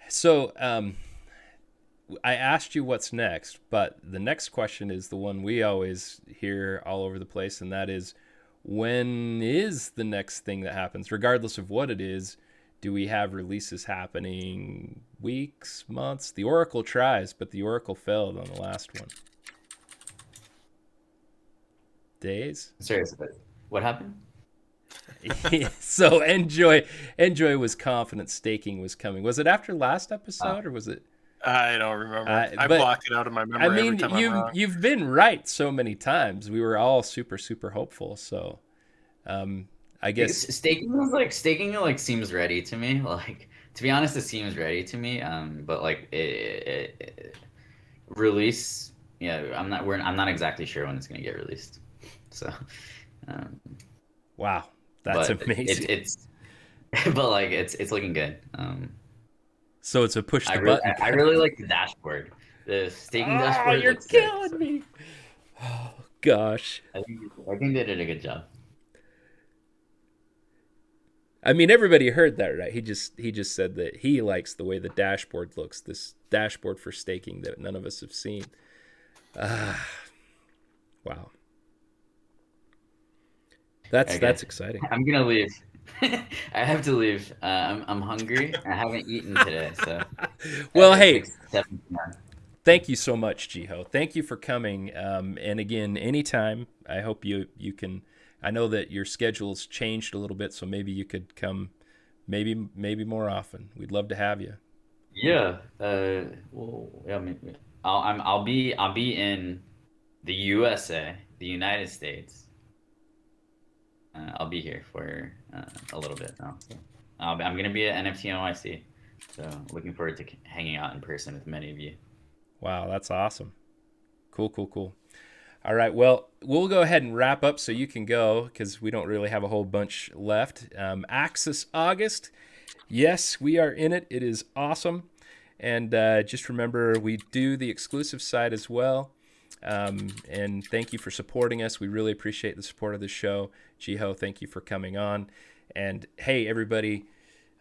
So I asked you what's next, but the next question is the one we always hear all over the place, and that is, when is the next thing that happens? Regardless of what it is, do we have releases happening weeks, months? The Oracle tries, but the Oracle failed on the last one. Days? Sorry, what happened? So Enjoi was confident staking was coming. Was it after last episode or was it? I don't remember. I block it out of my memory. I mean, every time I'm wrong. you've been right so many times. We were all super hopeful. So, I guess staking seems ready to me. Like, to be honest, it seems ready to me. But like release, yeah, I'm not exactly sure when it's gonna get released. So, wow, that's amazing. It's but like it's looking good. So it's a push the button. I really like the dashboard. The staking dashboard. You're killing me. Oh gosh. I think they did a good job. I mean, everybody heard that, right? He just said that he likes the way the dashboard looks. This dashboard for staking that none of us have seen. Wow. That's exciting. I'm gonna leave. I have to leave. I'm hungry. I haven't eaten today, so. Well, hey. Thank you so much, Jiho. Thank you for coming. And again, anytime. I hope you can. I know that your schedule's changed a little bit, so maybe you could come. Maybe more often. We'd love to have you. Yeah. Well, yeah. I mean, I'll be in the USA, the United States. I'll be here for a little bit now. So I'm going to be at NFT NYC. So looking forward to hanging out in person with many of you. Wow, that's awesome. Cool. All right, well, we'll go ahead and wrap up so you can go because we don't really have a whole bunch left. Axis August. Yes, we are in it. It is awesome. And just remember, we do the exclusive side as well. And thank you for supporting us. We really appreciate the support of the show. Jiho, thank you for coming on. And hey, everybody,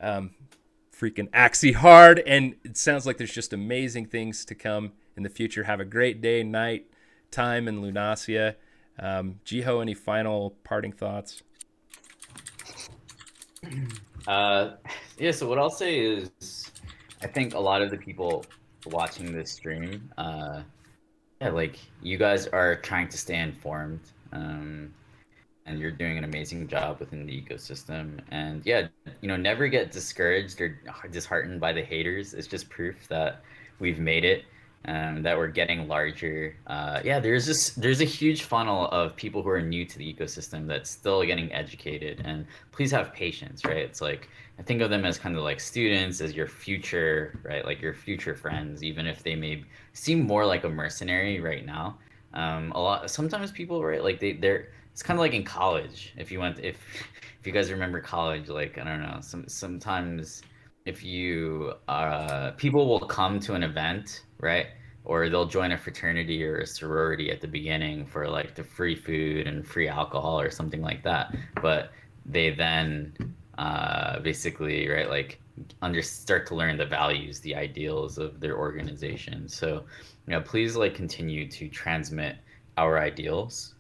freaking Axie hard. And it sounds like there's just amazing things to come in the future. Have a great day, night, time in Lunasia. Jiho, any final parting thoughts? Yeah, so what I'll say is I think a lot of the people watching this stream, yeah, like you guys are trying to stay informed, and you're doing an amazing job within the ecosystem. And yeah, never get discouraged or disheartened by the haters. It's just proof that we've made it, that we're getting larger. Yeah, there's a huge funnel of people who are new to the ecosystem that's still getting educated. And please have patience, right? It's like I think of them as kind of like students, as your future, right? Like your future friends, even if they may seem more like a mercenary right now. Sometimes people, right? Like they're it's kind of like in college. If you guys remember college, like I don't know, sometimes if you people will come to an event, right? Or they'll join a fraternity or a sorority at the beginning for like the free food and free alcohol or something like that. But they then basically, right, like start to learn the values, the ideals of their organization. So, please like continue to transmit our ideals,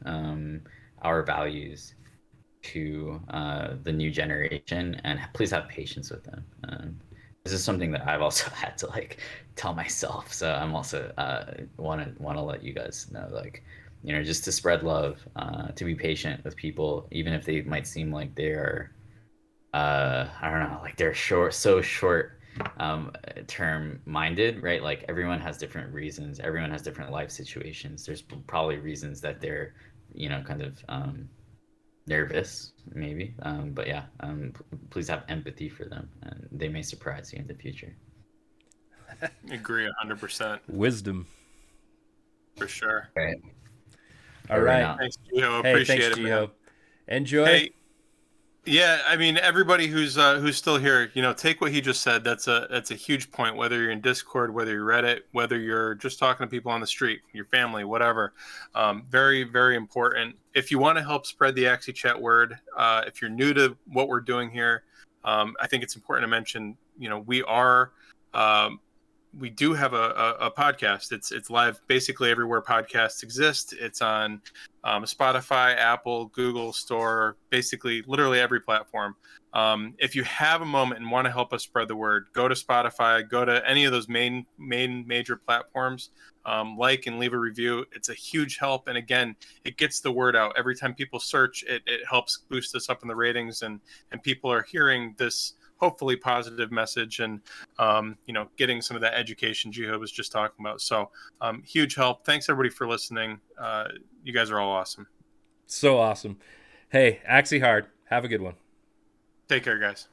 our values to the new generation, and please have patience with them. This is something that I've also had to like tell myself. So I'm also want to let you guys know, like, just to spread love, to be patient with people, even if they might seem like they're I don't know, like they're short term minded, right? Like everyone has different reasons, everyone has different life situations. There's probably reasons that they're kind of nervous maybe, but yeah, please have empathy for them, and they may surprise you in the future. Agree 100%. Wisdom for sure. Right. All right. Thanks, Jiho. Appreciate it, Jiho. Enjoy. Hey, yeah, I mean, everybody who's still here, take what he just said. That's a huge point. Whether you're in Discord, whether you're Reddit, whether you're just talking to people on the street, your family, whatever. Very, very important. If you want to help spread the Axie Chat word, if you're new to what we're doing here, I think it's important to mention, we are we do have a podcast. It's live basically everywhere podcasts exist. It's on Spotify, Apple, Google Store, basically literally every platform. If you have a moment and want to help us spread the word, go to Spotify, go to any of those main major platforms, like and leave a review. It's a huge help. And again, it gets the word out. Every time people search, it helps boost us up in the ratings, and people are hearing this hopefully positive message, and getting some of that education Jiho was just talking about. So huge help. Thanks everybody for listening. You guys are all awesome. So awesome. Hey, Axie Hard, have a good one. Take care, guys.